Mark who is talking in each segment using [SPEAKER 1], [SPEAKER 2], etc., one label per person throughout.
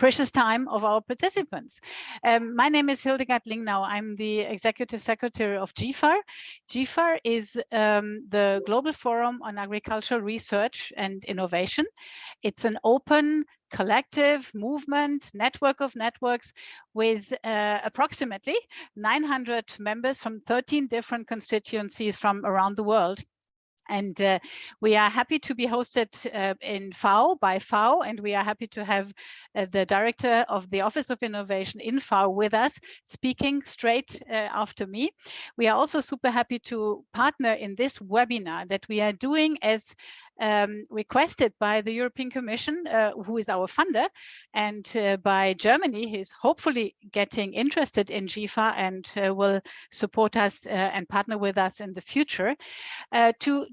[SPEAKER 1] precious time of our participants. My name is Hildegard Lingnau. I'm the Executive Secretary of GFAR. GFAR is the Global Forum on Agricultural Research and Innovation. It's an open, collective movement, network of networks with approximately 900 members from 13 different constituencies from around the world. And we are happy to be hosted in FAO by FAO, and we are happy to have the director of the Office of Innovation in FAO with us, speaking straight after me. We are also super happy to partner in this webinar that we are doing as requested by the European Commission, who is our funder, and by Germany, who is hopefully getting interested in GFAR and will support us and partner with us in the future,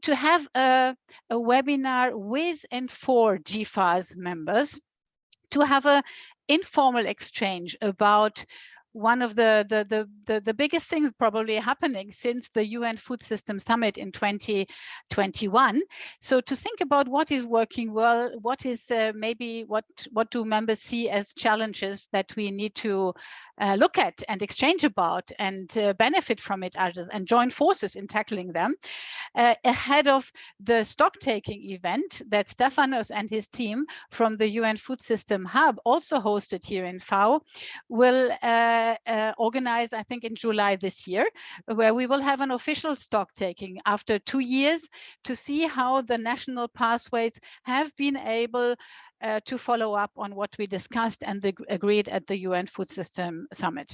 [SPEAKER 1] to have a webinar with and for GFAR's members, to have an informal exchange about one of the biggest things probably happening since the UN Food System Summit in 2021. So to think about what is working well, what is maybe what do members see as challenges that we need to look at and exchange about and benefit from it and join forces in tackling them ahead of the stock-taking event that Stefanos and his team from the UN Food System Hub, also hosted here in FAO, will organize, I think, in July this year, where we will have an official stock-taking after 2 years to see how the national pathways have been able to follow up on what we discussed and agreed at the UN Food System Summit.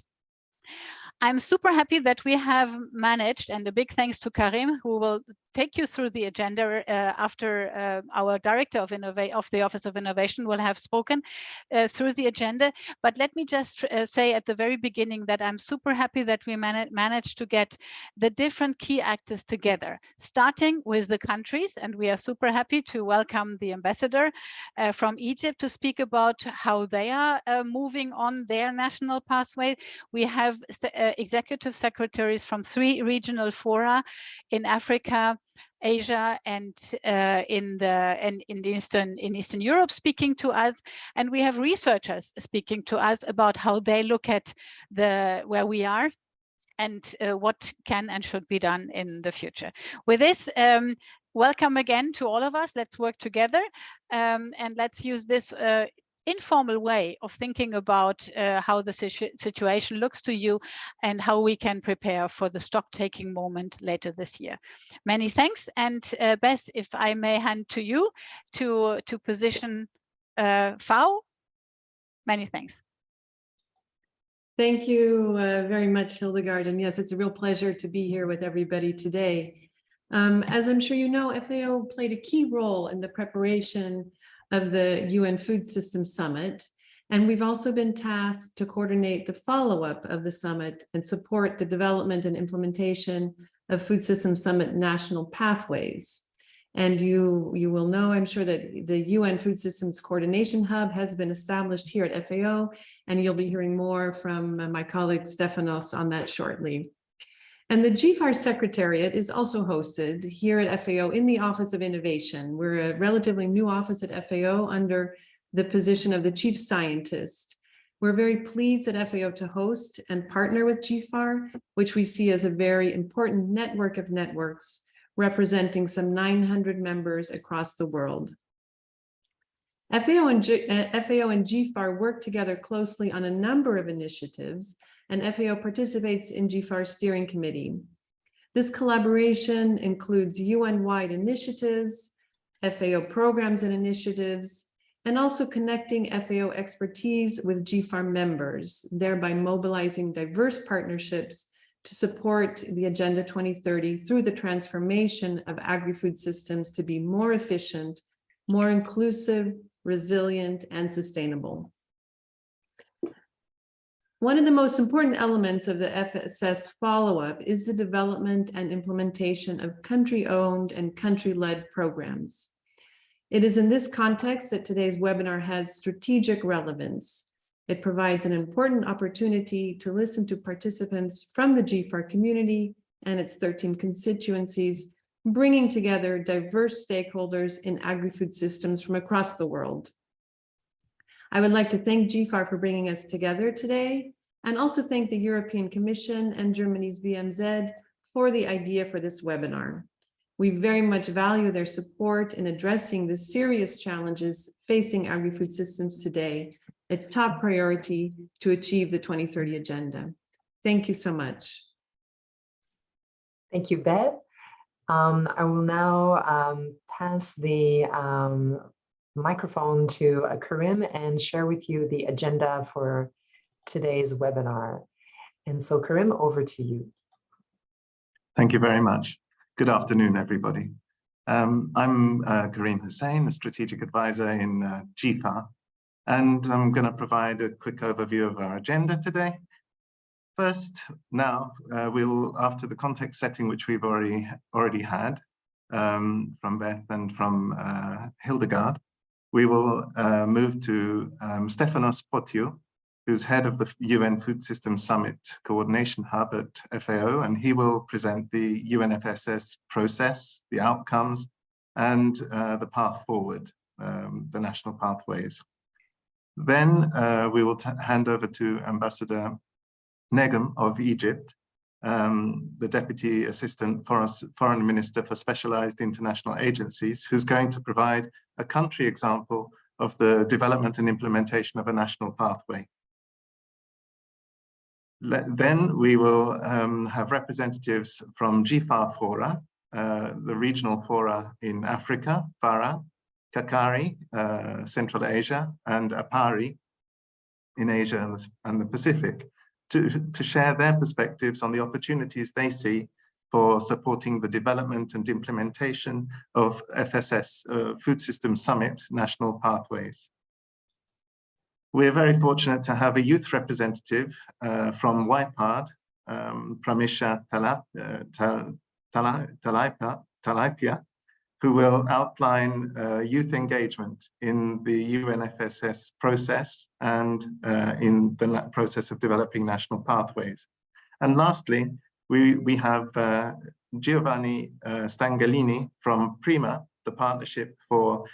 [SPEAKER 1] I'm super happy that we have managed, and a big thanks to Karim, who will take you through the agenda after our director of the Office of Innovation will have spoken through the agenda. But let me just say at the very beginning that I'm super happy that we managed to get the different key actors together, starting with the countries. And we are super happy to welcome the ambassador from Egypt to speak about how they are moving on their national pathway. We have executive secretaries from 3 regional fora in Africa, Asia, and in Eastern Europe speaking to us, and we have researchers speaking to us about how they look at where we are and what can and should be done in the future. With this, welcome again to all of us. Let's work together and let's use this informal way of thinking about how the situation looks to you and how we can prepare for the stock-taking moment later this year. Many thanks, and Bess, if I may hand to you to position FAO. Many thanks.
[SPEAKER 2] Thank you very much, Hildegard. And yes, it's a real pleasure to be here with everybody today. As I'm sure you know, FAO played a key role in the preparation of the UN Food System Summit, and we've also been tasked to coordinate the follow-up of the summit and support the development and implementation of Food System Summit national pathways. And you will know, I'm sure, that the UN Food Systems Coordination Hub has been established here at FAO, and you'll be hearing more from my colleague Stefanos on that shortly. And the GFAR Secretariat is also hosted here at FAO in the Office of Innovation. We're a relatively new office at FAO under the position of the Chief Scientist. We're very pleased at FAO to host and partner with GFAR, which we see as a very important network of networks representing some 900 members across the world. FAO and GFAR work together closely on a number of initiatives, and FAO participates in GFAR's steering committee. This collaboration includes UN-wide initiatives, FAO programs and initiatives, and also connecting FAO expertise with GFAR members, thereby mobilizing diverse partnerships to support the Agenda 2030 through the transformation of agri-food systems to be more efficient, more inclusive, resilient, and sustainable. One of the most important elements of the FSS follow-up is the development and implementation of country-owned and country-led programs. It is in this context that today's webinar has strategic relevance. It provides an important opportunity to listen to participants from the GFAR community and its 13 constituencies, bringing together diverse stakeholders in agri-food systems from across the world. I would like to thank GFAR for bringing us together today, and also thank the European Commission and Germany's BMZ for the idea for this webinar. We very much value their support in addressing the serious challenges facing agri-food systems today, a top priority to achieve the 2030 agenda. Thank you so much.
[SPEAKER 3] Thank you, Beth. I will now pass the microphone to Karim and share with you the agenda for today's webinar. And so, Karim, over to you.
[SPEAKER 4] Thank you very much. Good afternoon, everybody. I'm Karim Hussain, a strategic advisor in GFAR, and I'm going to provide a quick overview of our agenda today. First, now we'll, after the context setting, which we've already had from Beth and from Hildegard, we will move to Stefanos Potiou, who's head of the UN Food Systems Summit Coordination Hub at FAO, and he will present the UNFSS process, the outcomes, and the path forward, the national pathways. Then we will hand over to Ambassador Negm of Egypt, the Deputy Assistant Foreign Minister for Specialized International Agencies, who's going to provide a country example of the development and implementation of a national pathway. Then we will have representatives from GFAR fora, the regional fora in Africa, FARA, CACARI, Central Asia, and APARI in Asia and the Pacific, to share their perspectives on the opportunities they see for supporting the development and implementation of FSS, Food Systems Summit National Pathways. We're very fortunate to have a youth representative from YPAD, Pramisha Talaipia, who will outline youth engagement in the UNFSS process and in the process of developing national pathways. And lastly, we have Giovanni Stangalini from PRIMA, the Partnership for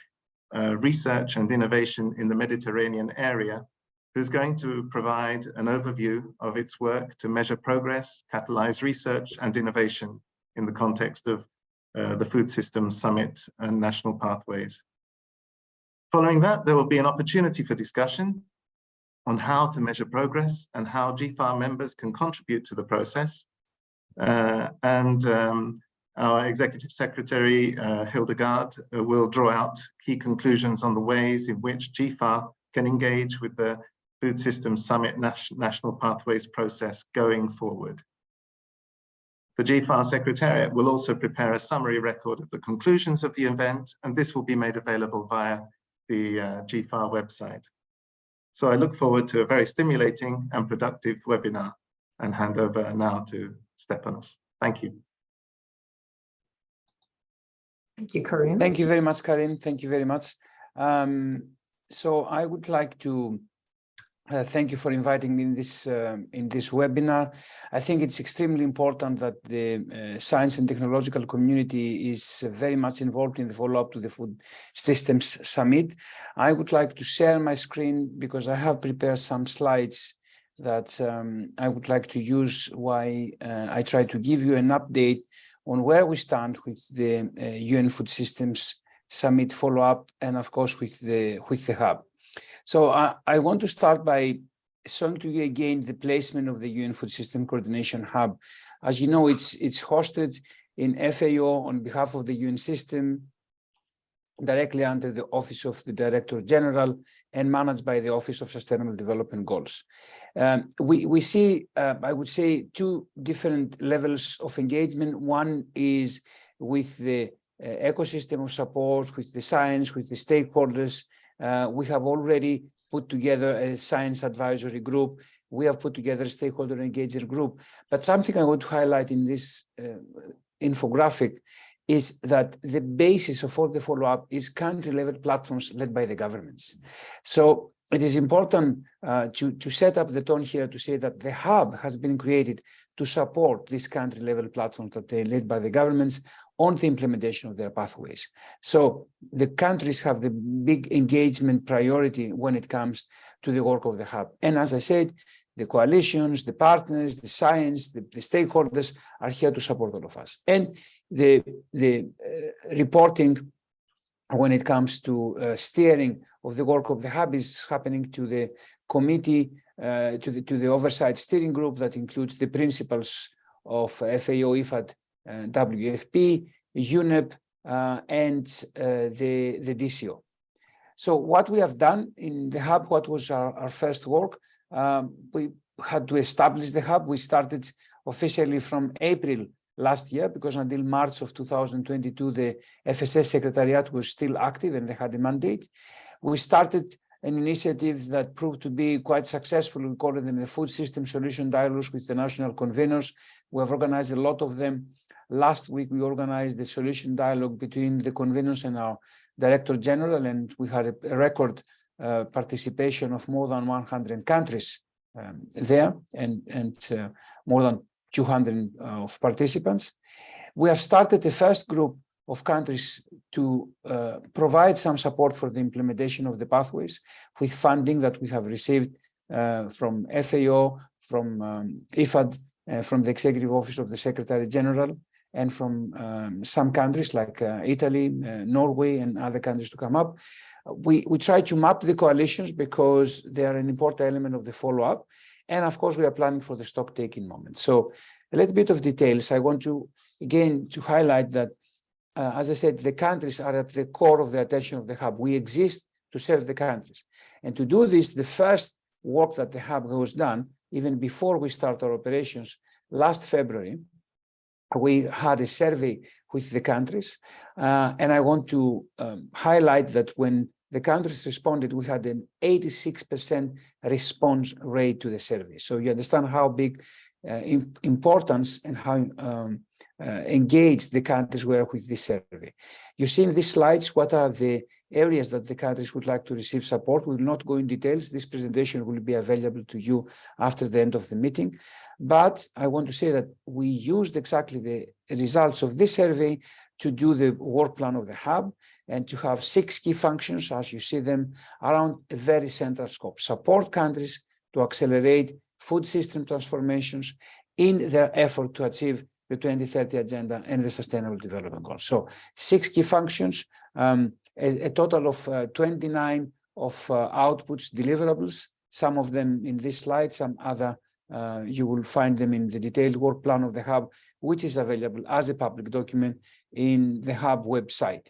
[SPEAKER 4] Research and Innovation in the Mediterranean area, who's going to provide an overview of its work to measure progress, catalyze research and innovation in the context of the Food Systems Summit and National Pathways. Following that, there will be an opportunity for discussion on how to measure progress and how GFAR members can contribute to the process. Our Executive Secretary, Hildegard, will draw out key conclusions on the ways in which GFAR can engage with the Food Systems Summit National Pathways process going forward. The GFAR Secretariat will also prepare a summary record of the conclusions of the event, and this will be made available via the GFAR website. So I look forward to a very stimulating and productive webinar, and hand over now to Stefanos. Thank you.
[SPEAKER 3] Thank you, Karim.
[SPEAKER 5] Thank you very much, Karim. Thank you very much. So I would like to thank you for inviting me in this webinar. I think it's extremely important that the science and technological community is very much involved in the follow-up to the Food Systems Summit. I would like to share my screen because I have prepared some slides that I would like to use while I try to give you an update on where we stand with the UN Food Systems Summit follow-up, and of course with the hub. So I want to start by showing to you again the placement of the UN Food System Coordination Hub. As you know, it's hosted in FAO on behalf of the UN system, directly under the Office of the Director General and managed by the Office of Sustainable Development Goals. We see, I would say, two different levels of engagement. One is with the ecosystem of support, with the science, with the stakeholders. We have already put together a science advisory group. We have put together a stakeholder engager group. But something I want to highlight in this infographic is that the basis of all the follow-up is country-level platforms led by the governments. So it is important to set up the tone here to say that the hub has been created to support these country-level platforms that they led by the governments on the implementation of their pathways. So the countries have the big engagement priority when it comes to the work of the hub. And as I said, the coalitions, the partners, the science, the stakeholders are here to support all of us. And the reporting when it comes to steering of the work of the hub is happening to the committee, to the oversight steering group that includes the principals of FAO, IFAD, WFP, UNEP, and the DCO. So what we have done in the hub, what was our first work, we had to establish the hub. We started officially from April last year, because until March of 2022, the FSS Secretariat was still active and they had a mandate. We started an initiative that proved to be quite successful. We call them the Food System Solution Dialogues with the national conveners. We have organized a lot of them. Last week, we organized the solution dialogue between the conveners and our Director General, and we had a record participation of more than 100 countries there, and more than 200 of participants. We have started the first group of countries to provide some support for the implementation of the pathways with funding that we have received from FAO, from IFAD, from the Executive Office of the Secretary General, and from some countries like Italy, Norway, and other countries to come up. We try to map the coalitions because they are an important element of the follow-up. And of course, we are planning for the stock-taking moment. So a little bit of details. I want to, again, to highlight that, as I said, the countries are at the core of the attention of the hub. We exist to serve the countries. And to do this, the first work that the hub was done, even before we start our operations, last February, we had a survey with the countries. And I want to highlight that when the countries responded, we had an 86% response rate to the survey. So you understand how big importance and how engaged the countries were with this survey. You see in these slides what are the areas that the countries would like to receive support. We will not go in details. This presentation will be available to you after the end of the meeting. But I want to say that we used exactly the results of this survey to do the work plan of the hub and to have 6 key functions, as you see them, around a very central scope. Support countries to accelerate food system transformations in their effort to achieve the 2030 agenda and the sustainable development goals. So 6 key functions, a total of 29 of outputs deliverables, some of them in this slide, some other you will find them in the detailed work plan of the hub, which is available as a public document in the hub website.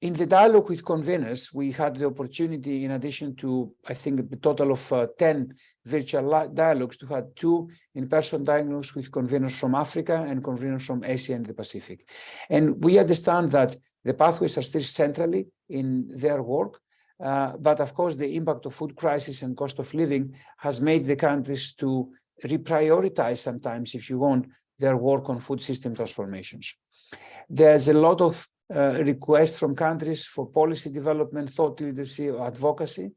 [SPEAKER 5] In the dialogue with conveners, we had the opportunity, in addition to, I think, a total of 10 virtual dialogues, to have 2 in-person dialogues with conveners from Africa and conveners from Asia and the Pacific. And we understand that the pathways are still centrally in their work, but of course, the impact of food crisis and cost of living has made the countries to reprioritize sometimes, if you want, their work on food system transformations. There's a lot of requests from countries for policy development, thought leadership, advocacy.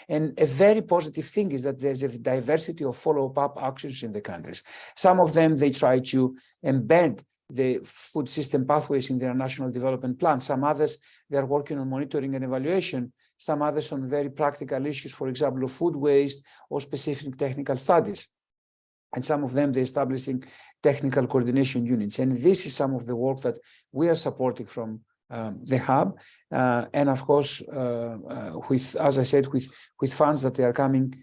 [SPEAKER 5] And a very positive thing is that there's a diversity of follow-up actions in the countries. Some of them, they try to embed the food system pathways in their national development plan. Some others, they're working on monitoring and evaluation. Some others on very practical issues, for example, of food waste or specific technical studies. And some of them, they're establishing technical coordination units. And this is some of the work that we are supporting from the hub. And of course, with, as I said, with funds that they are coming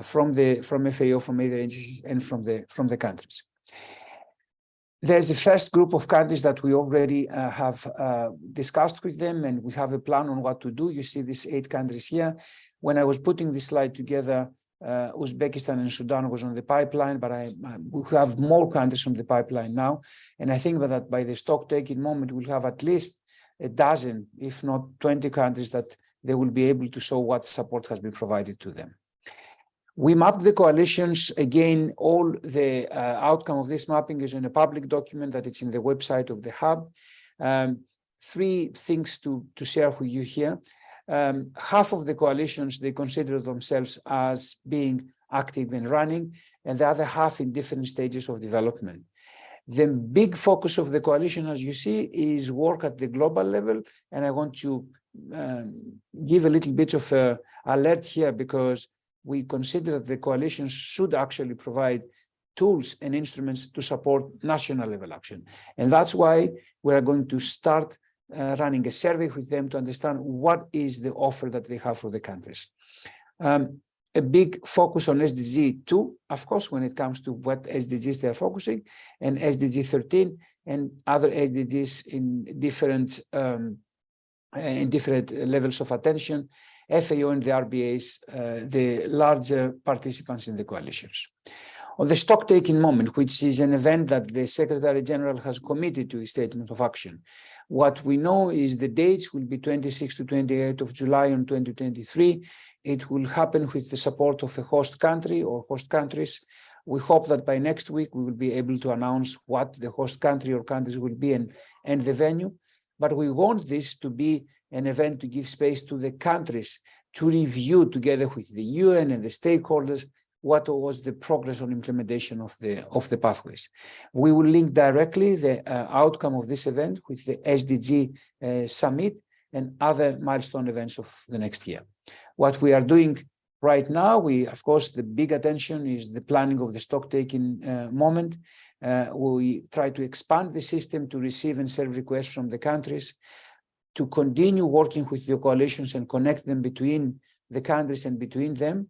[SPEAKER 5] from FAO, from other agencies, and from the countries. There's a first group of countries that we already have discussed with them, and we have a plan on what to do. You see these 8 countries here. When I was putting this slide together, Uzbekistan and Sudan was on the pipeline, but we have more countries on the pipeline now. And I think that by the stock-taking moment, we'll have at least a dozen, if not 20 countries that they will be able to show what support has been provided to them. We mapped the coalitions. Again, all the outcome of this mapping is in a public document that it's in the website of the hub. 3 things to share with you here. half of the coalitions, they consider themselves as being active and running, and the other half in different stages of development. The big focus of the coalition, as you see, is work at the global level, and I want to give a little bit of a alert here, because we consider that the coalitions should actually provide tools and instruments to support national level action. And that's why we are going to start running a survey with them to understand what is the offer that they have for the countries. A big focus on SDG 2, of course, when it comes to what SDGs they are focusing, and SDG 13 and other SDGs in different levels of attention, FAO and the RBAs, the larger participants in the coalitions. On the stock-taking moment, which is an event that the Secretary General has committed to a statement of action, what we know is the dates will be 26 to 28 of July in 2023. It will happen with the support of a host country or host countries. We hope that by next week we will be able to announce what the host country or countries will be and the venue. But we want this to be an event to give space to the countries to review together with the UN and the stakeholders what was the progress on implementation of the pathways. We will link directly the outcome of this event with the SDG summit and other milestone events of the next year. What we are doing right now, of course, the big attention is the planning of the stock-taking moment. We try to expand the system to receive and serve requests from the countries, to continue working with the coalitions and connect them between the countries and between them.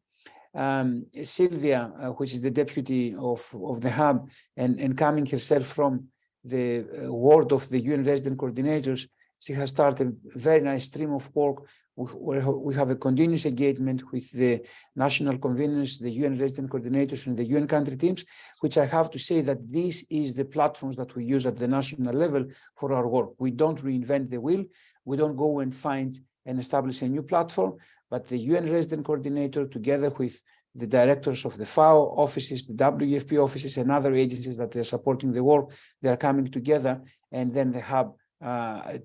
[SPEAKER 5] Sylvia, which is the deputy of the hub and coming herself from the world of the UN resident coordinators, she has started a very nice stream of work where we have a continuous engagement with the national conveners, the UN resident coordinators and the UN country teams, which I have to say that this is the platforms that we use at the national level for our work. We don't reinvent the wheel. We don't go and find and establish a new platform, but the UN resident coordinator together with the directors of the FAO offices, the WFP offices and other agencies that are supporting the work, they are coming together, and then the hub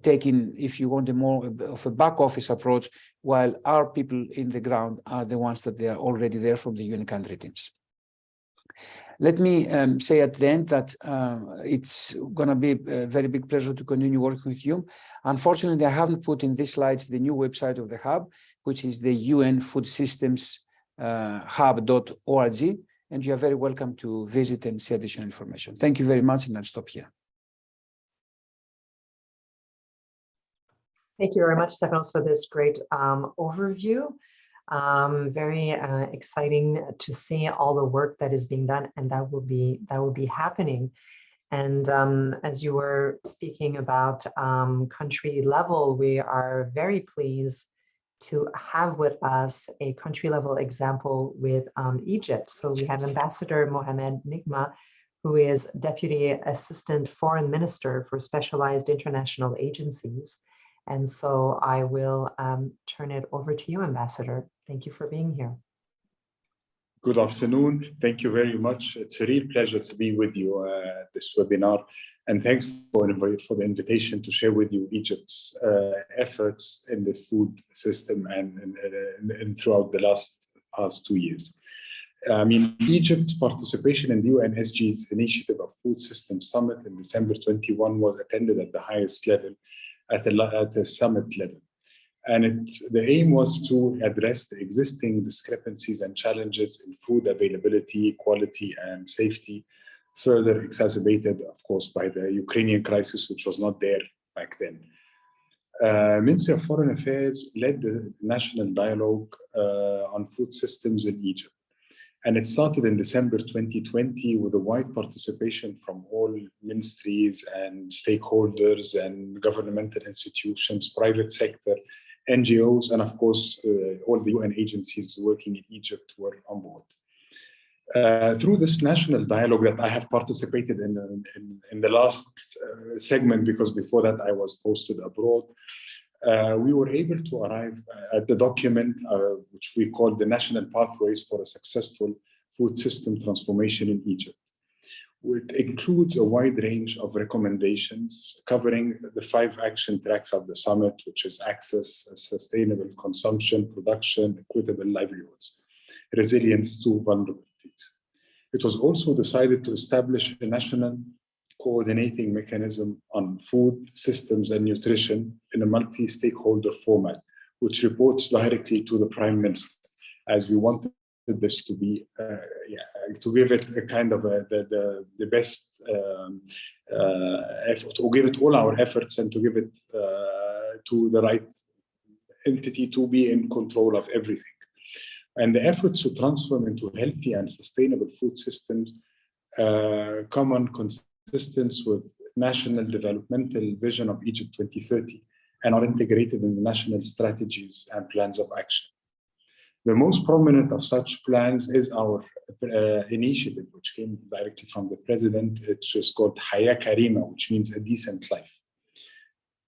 [SPEAKER 5] taking, if you want, a more of a back office approach, while our people in the ground are the ones that they are already there from the UN country teams. Let me say at the end that it's going to be a very big pleasure to continue working with you. Unfortunately, I haven't put in these slides the new website of the hub, which is the UN Food Systems hub.org, and you are very welcome to visit and see additional information. Thank you very much, and I'll stop here.
[SPEAKER 3] Thank you very much, Stefanos, for this great overview. Very exciting to see all the work that is being done, and that will be happening. And as you were speaking about country level, we are very pleased to have with us a country level example with Egypt. So we have Ambassador Mohamed Nigma, who is Deputy Assistant Foreign Minister for Specialized International Agencies. And so I will turn it over to you, Ambassador. Thank you for being here.
[SPEAKER 6] Good afternoon. Thank you very much. It's a real pleasure to be with you at this webinar. And thanks for the invitation to share with you Egypt's efforts in the food system and throughout the past 2 years. Egypt's participation in the UNSG's Initiative of Food System Summit in December 21 was attended at the highest level, at the summit level. And the aim was to address the existing discrepancies and challenges in food availability, quality, and safety, further exacerbated, of course, by the Ukrainian crisis, which was not there back then. Ministry of Foreign Affairs led the national dialogue on food systems in Egypt. And it started in December 2020 with a wide participation from all ministries and stakeholders and governmental institutions, private sector, NGOs, and of course, all the UN agencies working in Egypt were on board. Through this national dialogue that I have participated in the last segment, because before that I was posted abroad, we were able to arrive at the document which we call the National Pathways for a Successful Food System Transformation in Egypt. It includes a wide range of recommendations covering the 5 action tracks of the summit, which is access, sustainable consumption, production, equitable livelihoods, resilience to vulnerabilities. It was also decided to establish a national coordinating mechanism on food systems and nutrition in a multi-stakeholder format, which reports directly to the Prime Minister, as we wanted this to be, to give it a kind of the best effort, to give it all our efforts and to give it to the right entity to be in control of everything. And the efforts to transform into healthy and sustainable food systems come on consistent with national developmental vision of Egypt 2030 and are integrated in the national strategies and plans of action. The most prominent of such plans is our initiative, which came directly from the president. It's just called Haya Karima, which means a decent life.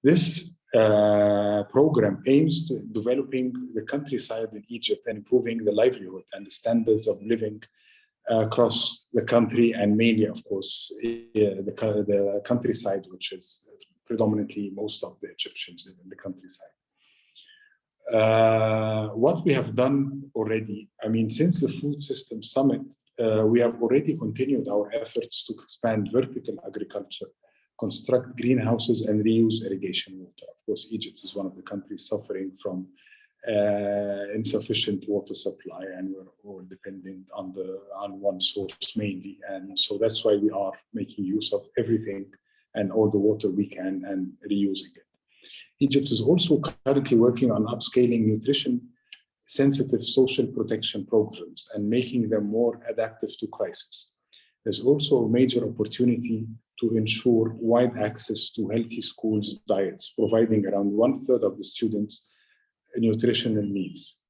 [SPEAKER 6] This program aims to developing the countryside in Egypt and improving the livelihood and the standards of living across the country, and mainly, of course, the countryside, which is predominantly most of the Egyptians live in the countryside. What we have done already, I mean, since the Food System Summit, we have already continued our efforts to expand vertical agriculture, construct greenhouses, and reuse irrigation water. Of course, Egypt is one of the countries suffering from insufficient water supply, and we're all dependent on one source mainly. And so that's why we are making use of everything and all the water we can and reusing it. Egypt is also currently working on upscaling nutrition-sensitive social protection programs and making them more adaptive to crisis. There's also a major opportunity to ensure wide access to healthy schools diets, providing around 1/3 of the students nutritional needs,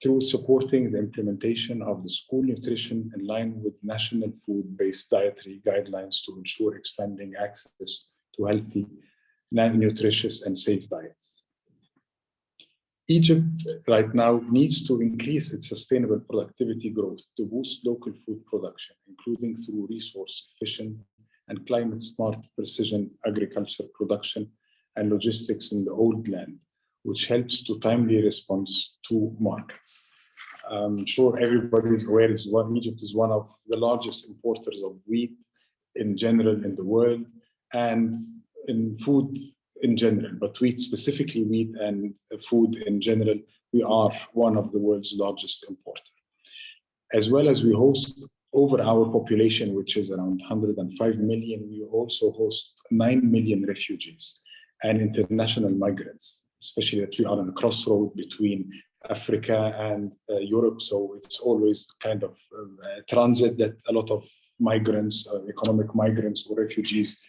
[SPEAKER 6] through supporting the implementation of the school nutrition in line with national food-based dietary guidelines to ensure expanding access to healthy, nutritious, and safe diets. Egypt right now needs to increase its sustainable productivity growth to boost local food production, including through resource-efficient and climate-smart precision agriculture production and logistics in the old land, which helps to timely response to markets. I'm sure everybody is aware Egypt is one of the largest importers of wheat in general in the world, and in food in general, but wheat, specifically wheat and food in general, we are one of the world's largest importer. As well as we host over our population, which is around 105 million, we also host 9 million refugees and international migrants, especially that we are on a crossroad between Africa and Europe. So it's always kind of transit that a lot of migrants, economic migrants or refugees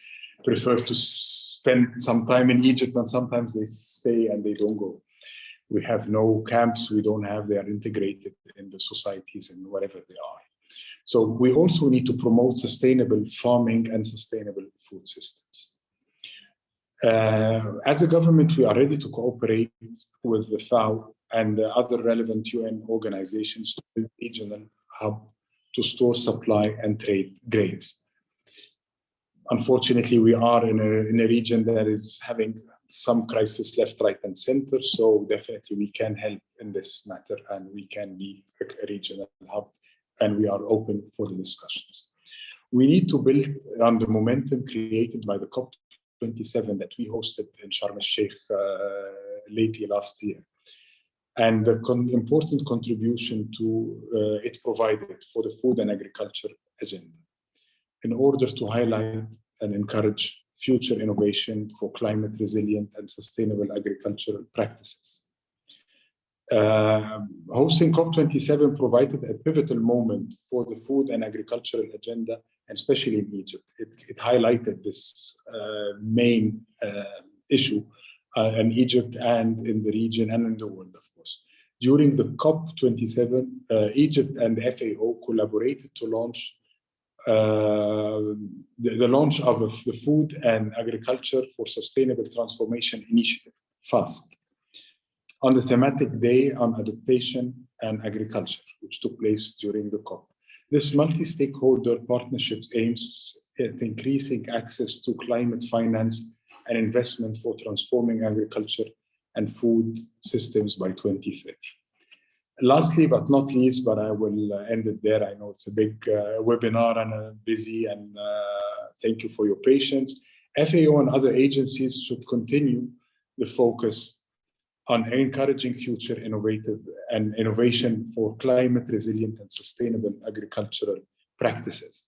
[SPEAKER 6] prefer to spend some time in Egypt, and sometimes they stay and they don't go. We have no camps, they are integrated in the societies and wherever they are. So we also need to promote sustainable farming and sustainable food systems. As a government, we are ready to cooperate with the FAO and the other relevant UN organizations to build a regional hub to store, supply, and trade grains. Unfortunately, we are in a region that is having some crisis left, right, and center. So definitely we can help in this matter, and we can be a regional hub, and we are open for the discussions. We need to build on the momentum created by the COP27 that we hosted in Sharm el-Sheikh lately last year, and the important contribution to it provided for the food and agriculture agenda, in order to highlight and encourage future innovation for climate resilient and sustainable agricultural practices. Hosting COP27 provided a pivotal moment for the food and agricultural agenda, and especially in Egypt. It highlighted this main issue in Egypt and in the region and in the world, of course. During the COP27, Egypt and the FAO collaborated to launch the launch of the Food and Agriculture for Sustainable Transformation Initiative, FAST, on the thematic day on adaptation and agriculture, which took place during the COP. This multi-stakeholder partnerships aims at increasing access to climate finance and investment for transforming agriculture and food systems by 2030. Lastly, but not least, but I will end it there. I know it's a big webinar and busy, and thank you for your patience. FAO and other agencies should continue the focus on encouraging future innovation for climate resilient and sustainable agricultural practices.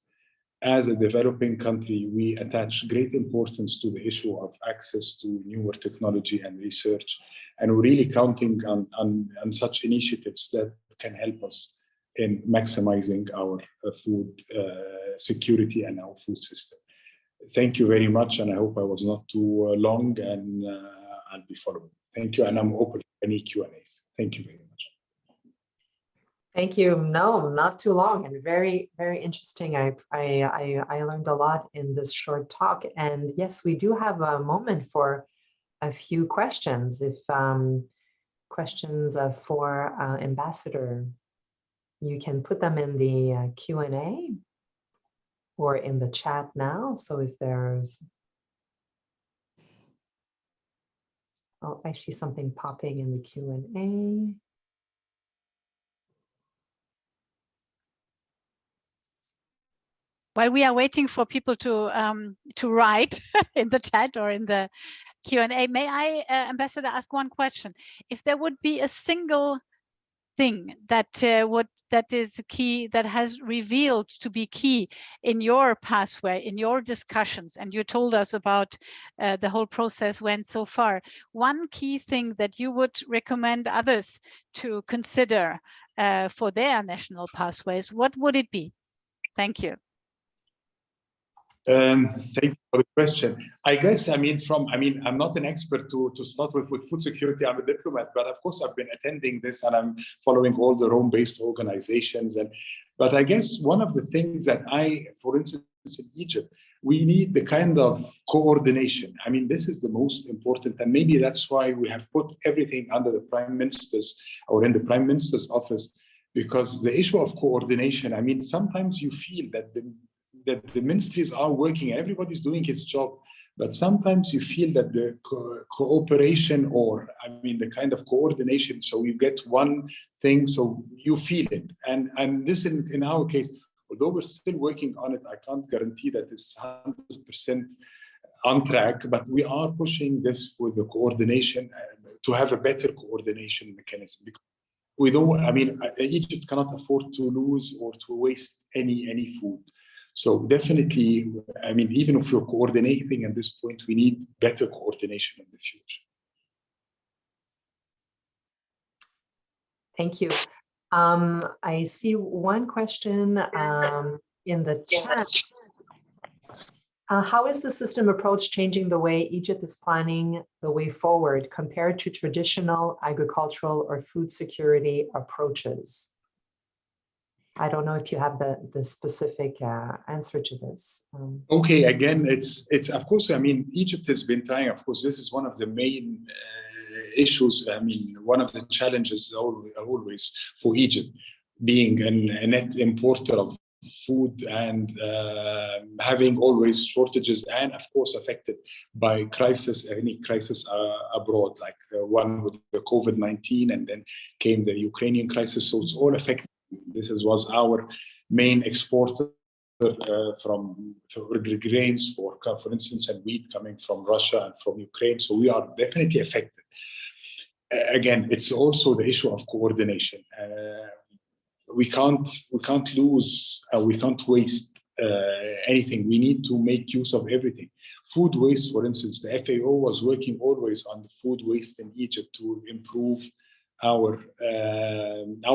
[SPEAKER 6] As a developing country, we attach great importance to the issue of access to newer technology and research, and we're really counting on such initiatives that can help us in maximizing our food security and our food system. Thank you very much, and I hope I was not too long, and I'll be following. Thank you, and I'm open for any Q&As. Thank you very much.
[SPEAKER 3] Thank you. No, not too long, and very, very interesting. I learned a lot in this short talk, and yes, we do have a moment for a few questions. If questions for Ambassador, you can put them in the Q&A or in the chat now. So if there's, oh, I see something popping in the Q&A.
[SPEAKER 1] While we are waiting for people to write in the chat or in the Q&A, may I, Ambassador, ask one question? If there would be a single thing that is key, that has revealed to be key in your pathway, in your discussions, and you told us about the whole process went so far, one key thing that you would recommend others to consider for their national pathways, what would it be? Thank you.
[SPEAKER 6] Thank you for the question. I guess, I'm not an expert to start with food security. I'm a diplomat, but of course I've been attending this and I'm following all the Rome-based organizations. But I guess one of the things that for instance, in Egypt, we need the kind of coordination. This is the most important, and maybe that's why we have put everything under the Prime Minister's or in the Prime Minister's office, because the issue of coordination, sometimes you feel that the ministries are working, everybody's doing its job, but sometimes you feel that the cooperation or the kind of coordination, so you get one thing, so you feel it. And this in our case, although we're still working on it, I can't guarantee that it's 100% on track, but we are pushing this with the coordination to have a better coordination mechanism. Because we don't, Egypt cannot afford to lose or to waste any food. So definitely, even if we're coordinating at this point, we need better coordination in the future.
[SPEAKER 3] Thank you. I see one question in the chat. How is the system approach changing the way Egypt is planning the way forward compared to traditional agricultural or food security approaches? I don't know if you have the specific answer to this.
[SPEAKER 6] Okay, again, it's of course, Egypt has been trying, of course, this is one of the main issues. One of the challenges always for Egypt, being a net importer of food and having always shortages, and of course affected by any crisis abroad, like the one with the COVID-19, and then came the Ukrainian crisis. So it's all affected. This was our main exporter from grains, for instance, and wheat coming from Russia and from Ukraine. So we are definitely affected. Again, it's also the issue of coordination. We can't lose, we can't waste anything. We need to make use of everything. Food waste, for instance, the FAO was working always on the food waste in Egypt to improve our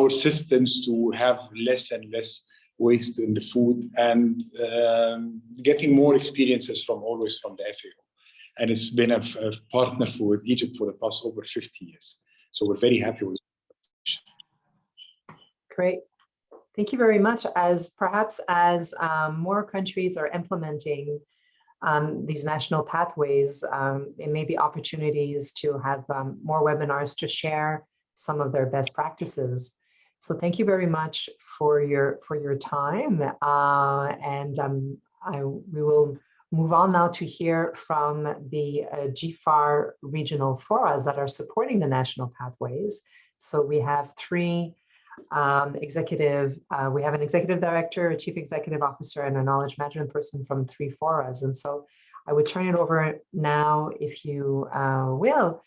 [SPEAKER 6] systems to have less and less waste in the food, and getting more experiences from the FAO. And it's been a partner with Egypt for the past over 50 years. So we're very happy with it.
[SPEAKER 3] Great. Thank you very much. As more countries are implementing these national pathways, it may be opportunities to have more webinars to share some of their best practices. So thank you very much for your time, we will move on now to hear from the GFAR regional forums that are supporting the national pathways. So we have three we have an executive director, a chief executive officer, and a knowledge management person from three forums. And so I would turn it over now, if you will,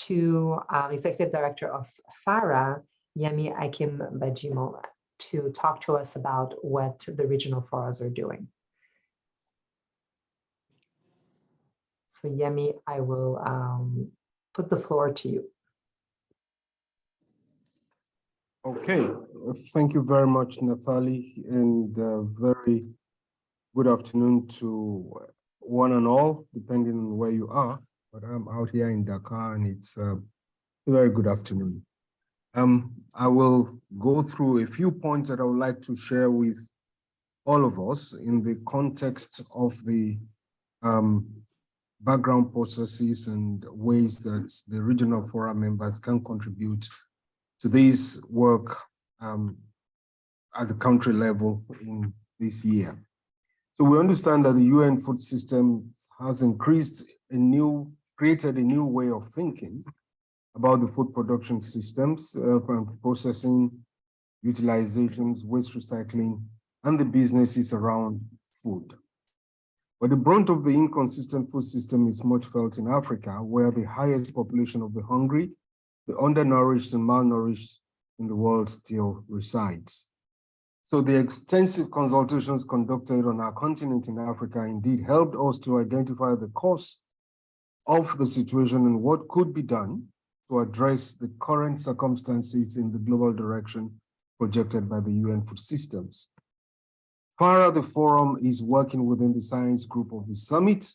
[SPEAKER 3] to executive director of FARA, Yemi Akim Bajimo, to talk to us about what the regional forums are doing. So Yemi, I will put the floor to you.
[SPEAKER 7] Okay, thank you very much, Nathalie, and very good afternoon to one and all, depending on where you are. But I'm out here in Dakar, and it's a very good afternoon. I will go through a few points that I would like to share with all of us in the context of the background processes and ways that the regional forum members can contribute to this work at the country level in this year. So we understand that the UN food system has created a new way of thinking about the food production systems, processing, utilizations, waste recycling, and the businesses around food. But the brunt of the inconsistent food system is much felt in Africa, where the highest population of the hungry, the undernourished and malnourished in the world still resides. So the extensive consultations conducted on our continent in Africa indeed helped us to identify the cause of the situation and what could be done to address the current circumstances in the global direction projected by the UN food systems. FARA, the forum, is working within the science group of the summit,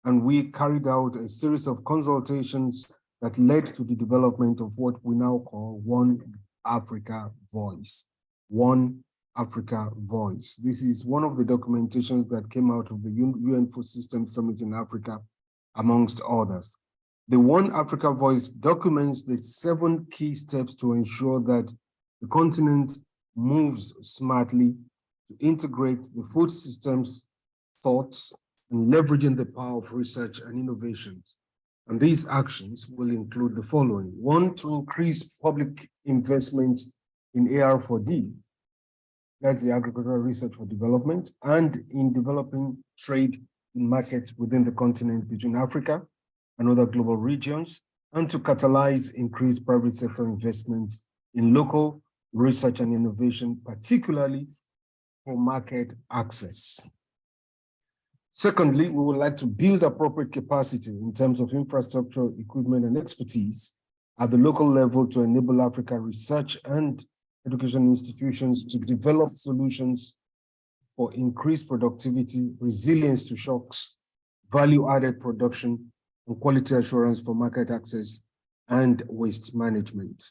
[SPEAKER 7] and we carried out a series of consultations that led to the development of what we now call One Africa Voice. One Africa Voice. This is one of the documentations that came out of the UN Food System Summit in Africa, amongst others. The One Africa Voice documents the 7 key steps to ensure that the continent moves smartly to integrate the food system's thoughts and leveraging the power of research and innovations. And these actions will include the following. 1, to increase public investment in AR4D, that's the Agricultural Research for Development, and in developing trade in markets within the continent between Africa and other global regions, and to catalyze increased private sector investment in local research and innovation, particularly for market access. Secondly, we would like to build appropriate capacity in terms of infrastructure, equipment, and expertise at the local level to enable Africa research and education institutions to develop solutions for increased productivity, resilience to shocks, value-added production, and quality assurance for market access and waste management.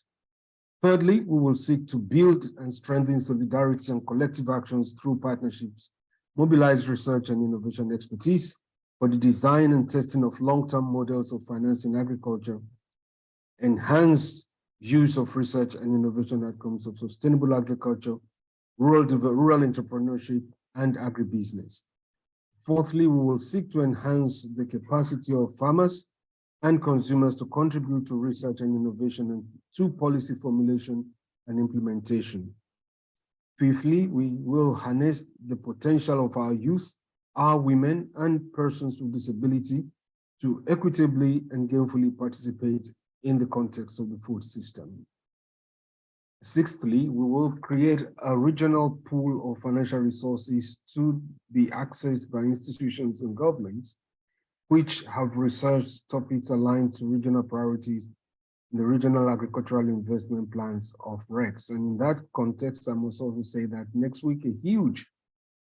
[SPEAKER 7] Thirdly, we will seek to build and strengthen solidarity and collective actions through partnerships, mobilize research and innovation expertise for the design and testing of long-term models of financing agriculture, enhanced use of research and innovation outcomes of sustainable agriculture, rural entrepreneurship, and agribusiness. Fourthly, we will seek to enhance the capacity of farmers and consumers to contribute to research and innovation and to policy formulation and implementation. Fifthly, we will harness the potential of our youth, our women, and persons with disability to equitably and gainfully participate in the context of the food system. Sixthly, we will create a regional pool of financial resources to be accessed by institutions and governments which have researched topics aligned to regional priorities in the regional agricultural investment plans of REX. And in that context, I must also say that next week, a huge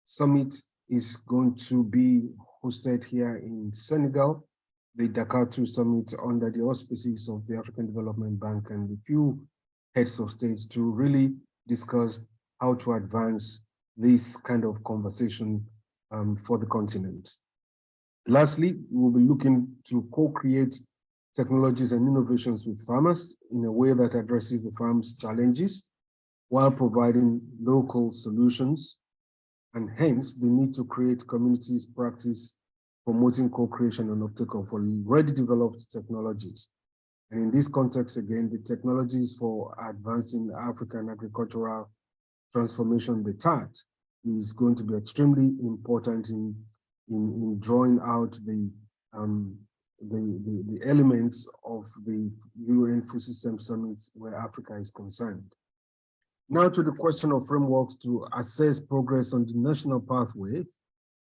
[SPEAKER 7] summit is going to be hosted here in Senegal, the Dakar 2 Summit under the auspices of the African Development Bank and a few heads of states to really discuss how to advance this kind of conversation for the continent. Lastly, we will be looking to co-create technologies and innovations with farmers in a way that addresses the farm's challenges while providing local solutions, and hence the need to create communities practice promoting co-creation and uptake of already developed technologies. And in this context, again, the technologies for advancing African agricultural transformation, the TAT, is going to be extremely important in drawing out the elements of the UN Food System Summit where Africa is concerned. Now to the question of frameworks to assess progress on the national pathways.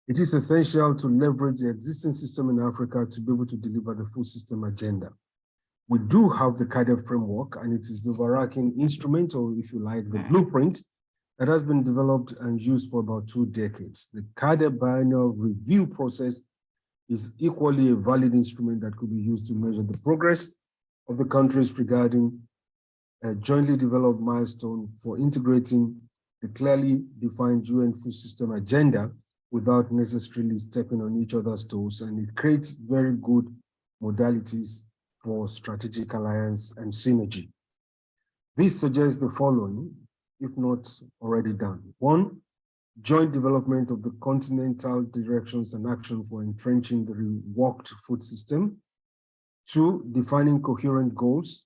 [SPEAKER 7] It is essential to leverage the existing system in Africa to be able to deliver the food system agenda. We do have the CADEP framework, and it is the overarching instrument, or if you like, the blueprint that has been developed and used for about 2 decades. The CADEP biennial review process is equally a valid instrument that could be used to measure the progress of the countries regarding a jointly developed milestone for integrating the clearly defined UN food system agenda without necessarily stepping on each other's toes, and it creates very good modalities for strategic alliance and synergy. This suggests the following, if not already done. 1, joint development of the continental directions and action for entrenching the reworked food system. 2, defining coherent goals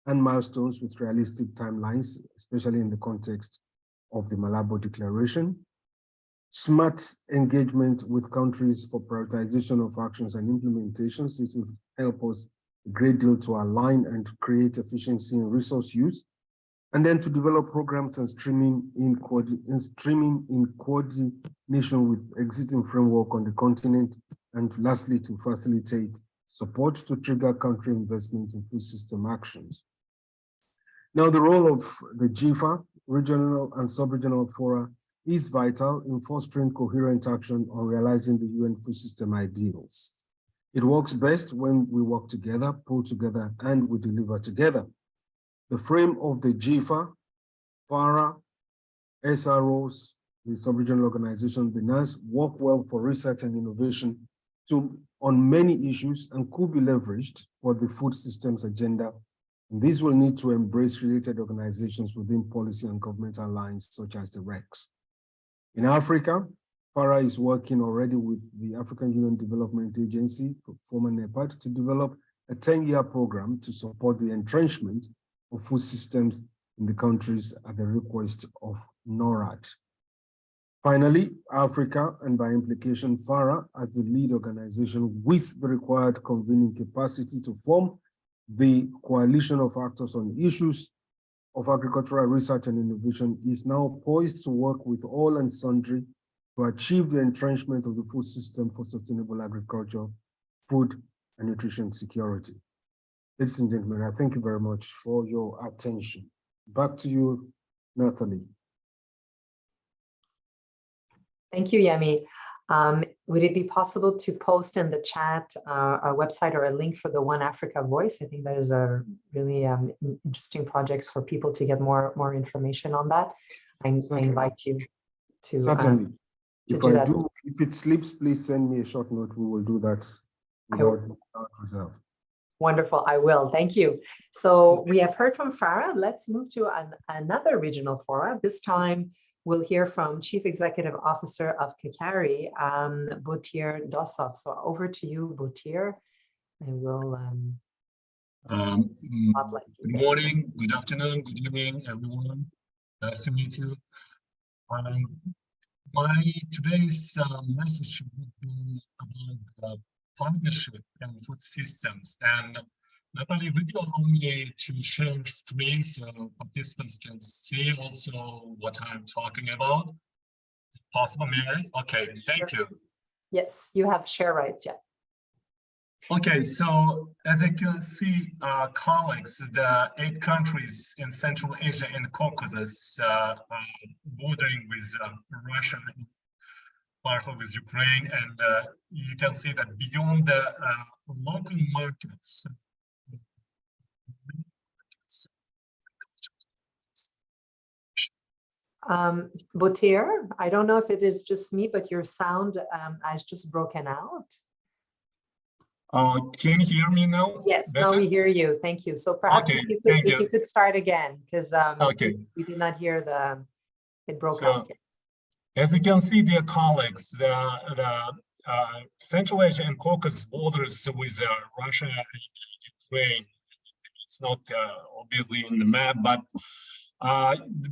[SPEAKER 7] and milestones with realistic timelines, especially in the context of the Malabo Declaration. Smart engagement with countries for prioritization of actions and implementations. This will help us a great deal to align and create efficiency in resource use. And then to develop programs and streaming in coordination with existing framework on the continent. And lastly, to facilitate support to trigger country investment in food system actions. Now, the role of the GFAR, regional and sub-regional fora, is vital in fostering coherent action on realizing the UN food system ideals. It works best when we work together, pull together, and we deliver together. The frame of the GFAR, FARA, SROs, the sub-regional organization, the NAS, work well for research and innovation on many issues and could be leveraged for the food systems agenda. And these will need to embrace related organizations within policy and governmental lines, such as the RECs. In Africa, FARA is working already with the African Union Development Agency, former NEPAD, to develop a 10-year program to support the entrenchment of food systems in the countries at the request of NORAD. Finally, Africa, and by implication FARA, as the lead organization with the required convening capacity to form the coalition of actors on issues of agricultural research and innovation, is now poised to work with all and sundry to achieve the entrenchment of the food system for sustainable agriculture, food and nutrition security. Ladies and gentlemen, I thank you very much for your attention. Back to you, Nathalie.
[SPEAKER 3] Thank you, Yemi. Would it be possible to post in the chat a website or a link for the One Africa Voice? I think that is a really interesting project for people to get more information on that. I invite you to
[SPEAKER 7] certainly.
[SPEAKER 3] To
[SPEAKER 7] if it slips, please send me a short note. We will do that without reserve.
[SPEAKER 3] Wonderful, I will, thank you. So we have heard from FARA. Let's move to another regional fora. This time we'll hear from Chief Executive Officer of GFAR, Botir Dossov. So over to you, Botir. I will
[SPEAKER 8] good morning, good afternoon, good evening, everyone. Nice to meet you. My today's message would be about partnership and food systems. And Nathalie, would you allow me to share screen so participants can see also what I'm talking about? Is it possible, Mary? Okay, thank you.
[SPEAKER 3] Yes, you have share rights, yeah.
[SPEAKER 8] Okay, so as I can see, colleagues, the 8 countries in Central Asia and Caucasus bordering with Russia, partly with Ukraine, and you can see that beyond the local markets,
[SPEAKER 3] Botir, I don't know if it is just me, but your sound has just broken out.
[SPEAKER 8] Can you hear me now?
[SPEAKER 3] Yes,
[SPEAKER 8] better?
[SPEAKER 3] now we hear you. Thank you. So perhaps
[SPEAKER 8] Okay,
[SPEAKER 3] if you could start again, because
[SPEAKER 8] Okay.
[SPEAKER 3] we did not hear it broke
[SPEAKER 8] So,
[SPEAKER 3] out.
[SPEAKER 8] as you can see, dear colleagues, the Central Asia and Caucasus borders with Russia and Ukraine. It's not obviously in the map, but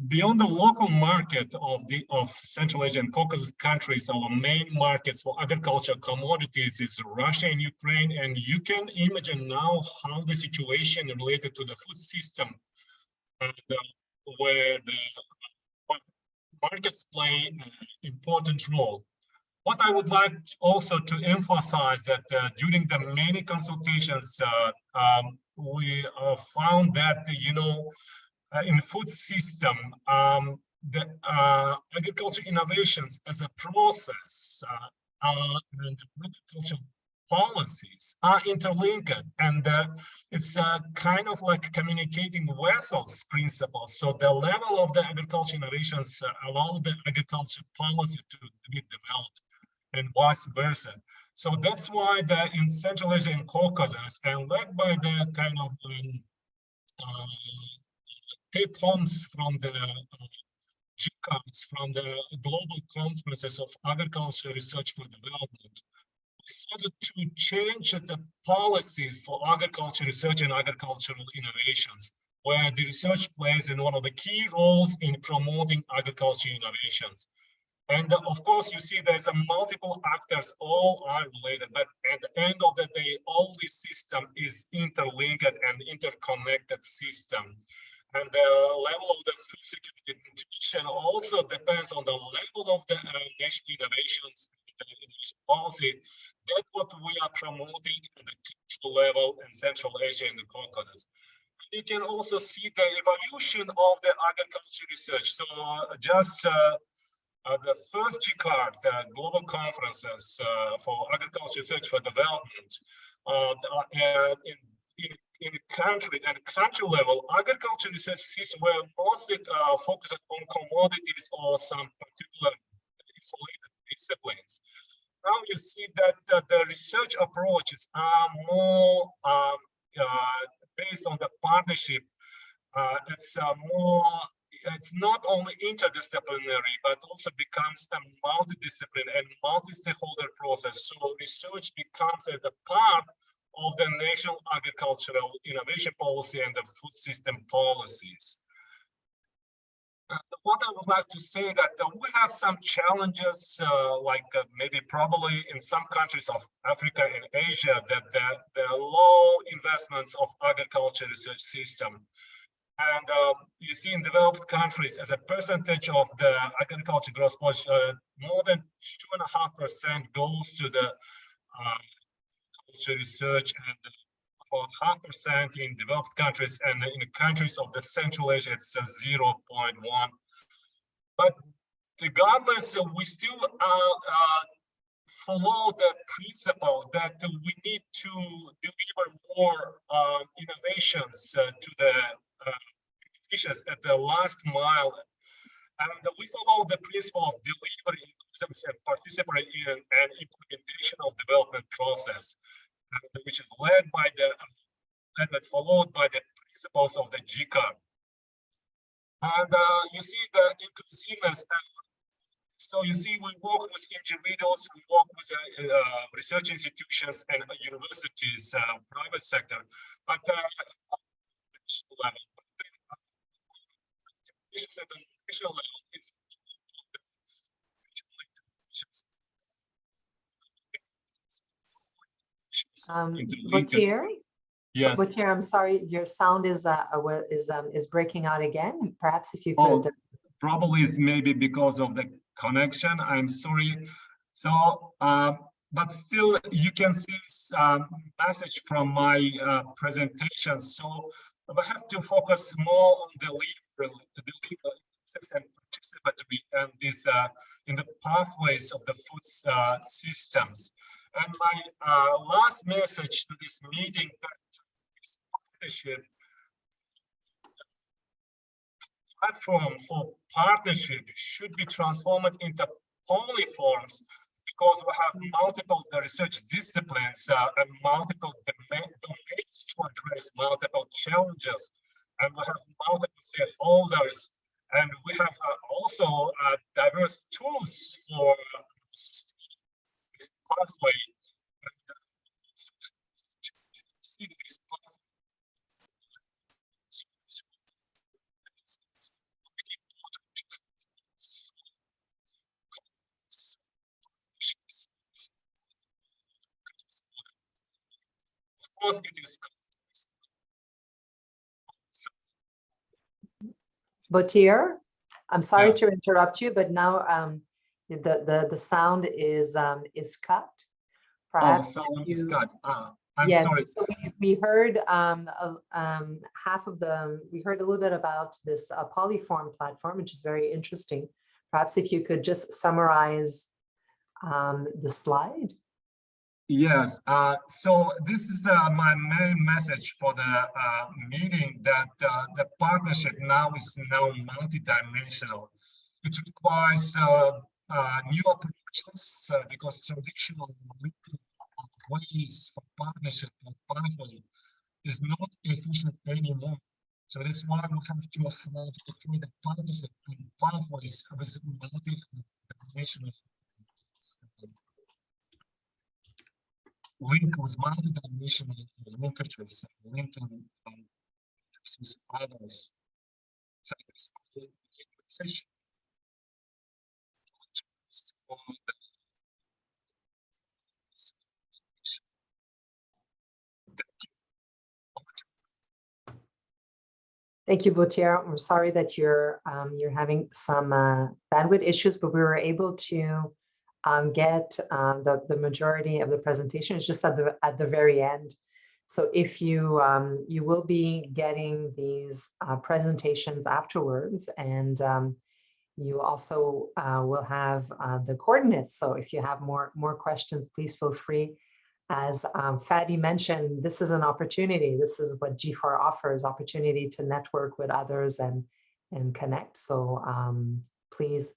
[SPEAKER 8] beyond the local market of Central Asia and Caucasus countries, our main markets for agricultural commodities is Russia and Ukraine. And you can imagine now how the situation related to the food system, where the markets play an important role. What I would like also to emphasize that during the many consultations, we found that, in the food system, the agriculture innovations as a process and agricultural policies are interlinked, and it's kind of like communicating vessels principle. So the level of the agriculture innovations allow the agriculture policy to be developed, and vice versa. So that's why in Central Asia and Caucasus, and led by the kind of take homes from the GCARs, from the global conferences of agriculture research for development, we started to change the policies for agriculture research and agricultural innovations, where the research plays in one of the key roles in promoting agriculture innovations. And of course, you see there's a multiple actors, all are related, but at the end of the day, all this system is interlinked and interconnected system. And the level of the food security nutrition also depends on the level of the national innovations, the innovation policy. That's what we are promoting at the cultural level in Central Asia and the Caucasus. You can also see the evolution of the agriculture research. So just the first GFAR, the global conferences for agriculture research for development, in country level, agriculture research systems were mostly focused on commodities or some particular isolated disciplines. Now you see that the research approaches are more based on the partnership. It's not only interdisciplinary, but also becomes a multidisciplinary and multi-stakeholder process. So research becomes a part of the national agricultural innovation policy and the food system policies. What I would like to say that we have some challenges, maybe probably in some countries of Africa and Asia, that the low investments of agriculture research system. And you see in developed countries, as a percentage of the agriculture gross product, more than 2.5% goes to the research, and about 0.5% in developed countries, and in the countries of the Central Asia, it's 0.1. But regardless, we still follow the principle that we need to deliver more innovations to the fishes at the last mile. And we follow the principle of delivery, inclusiveness, and participatory in and implementation of development process, which is led by and followed by the principles of the GCAR. And you see the inclusiveness. So you see, we work with individuals, we work with research institutions and universities, private sector, but at the national level, it's
[SPEAKER 3] Botier?
[SPEAKER 8] Yes.
[SPEAKER 3] Botier, I'm sorry, your sound is breaking out again. Perhaps if you could.
[SPEAKER 8] Probably is maybe because of the connection. I'm sorry. So, but still, you can see some message from my presentation. So we have to focus more on the and participatory and this in the pathways of the food systems. And my last message to this meeting, that this partnership platform for partnership should be transformed into polyforms because we have multiple research disciplines and multiple domains to address multiple challenges, and we have multiple stakeholders, and we have also diverse tools for this pathway. See this pathway. It is
[SPEAKER 3] Botier, I'm sorry
[SPEAKER 8] Yeah.
[SPEAKER 3] to interrupt you, but now the sound is cut. Perhaps
[SPEAKER 8] someone
[SPEAKER 3] you,
[SPEAKER 8] is cut. I'm
[SPEAKER 3] yes,
[SPEAKER 8] sorry.
[SPEAKER 3] so we heard half of we heard a little bit about this Polyform platform, which is very interesting. Perhaps if you could just summarize the slide.
[SPEAKER 8] Yes, so this is my main message for the meeting, that the partnership now is multidimensional. It requires new approaches because traditional ways for partnership and pathway is not efficient anymore. So that's why we have to create a partnership and pathways with multidimensional link with multidimensional linkages, linking with others. So it's the session.
[SPEAKER 3] Thank you, Botier. I'm sorry that you're having some bandwidth issues, but we were able to get the majority of the presentation. It's just at the very end. So if you will be getting these presentations afterwards, and you also will have the coordinates. So if you have more questions, please feel free. As Fadi mentioned, this is an opportunity. This is what GFAR offers, opportunity to network with others and connect. So please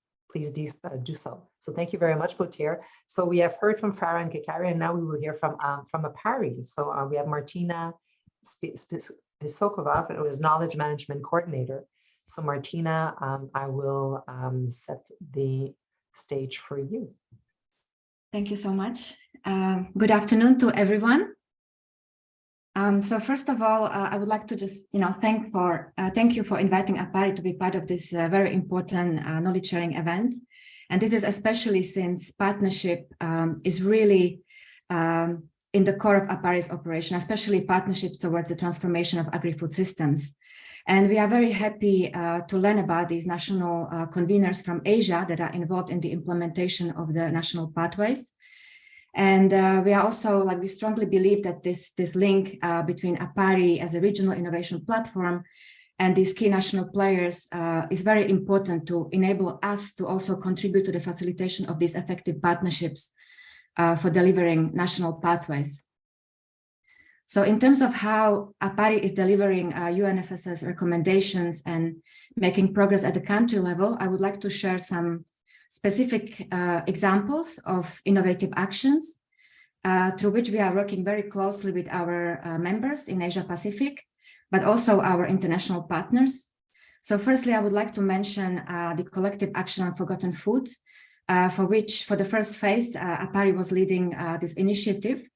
[SPEAKER 3] do so. So thank you very much, Botier. So we have heard from Farah and Kikari, and now we will hear from APARI. So we have Martina Pisokova, who is Knowledge Management Coordinator. So Martina, I will set the stage for you.
[SPEAKER 9] Thank you so much. Good afternoon to everyone. So first of all, I would like to just, thank you for inviting APARI to be part of this very important knowledge sharing event. And this is especially since partnership is really in the core of APARI's operation, especially partnerships towards the transformation of agri-food systems. And we are very happy to learn about these national conveners from Asia that are involved in the implementation of the national pathways. And we are also, we strongly believe that this link between APARI as a regional innovation platform and these key national players is very important to enable us to also contribute to the facilitation of these effective partnerships for delivering national pathways. So in terms of how APARI is delivering UNFSS recommendations and making progress at the country level, I would like to share some specific examples of innovative actions through which we are working very closely with our members in Asia Pacific, but also our international partners. So firstly, I would like to mention the collective action on forgotten food, for the first phase, APARI was leading this initiative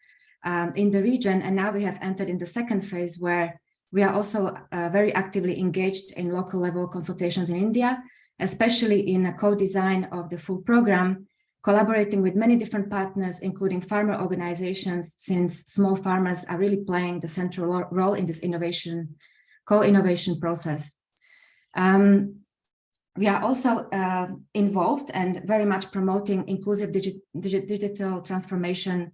[SPEAKER 9] in the region, and now we have entered in the second phase, where we are also very actively engaged in local level consultations in India, especially in a co-design of the full program, collaborating with many different partners, including farmer organizations, since small farmers are really playing the central role in this co-innovation process. We are also involved and very much promoting inclusive digital transformation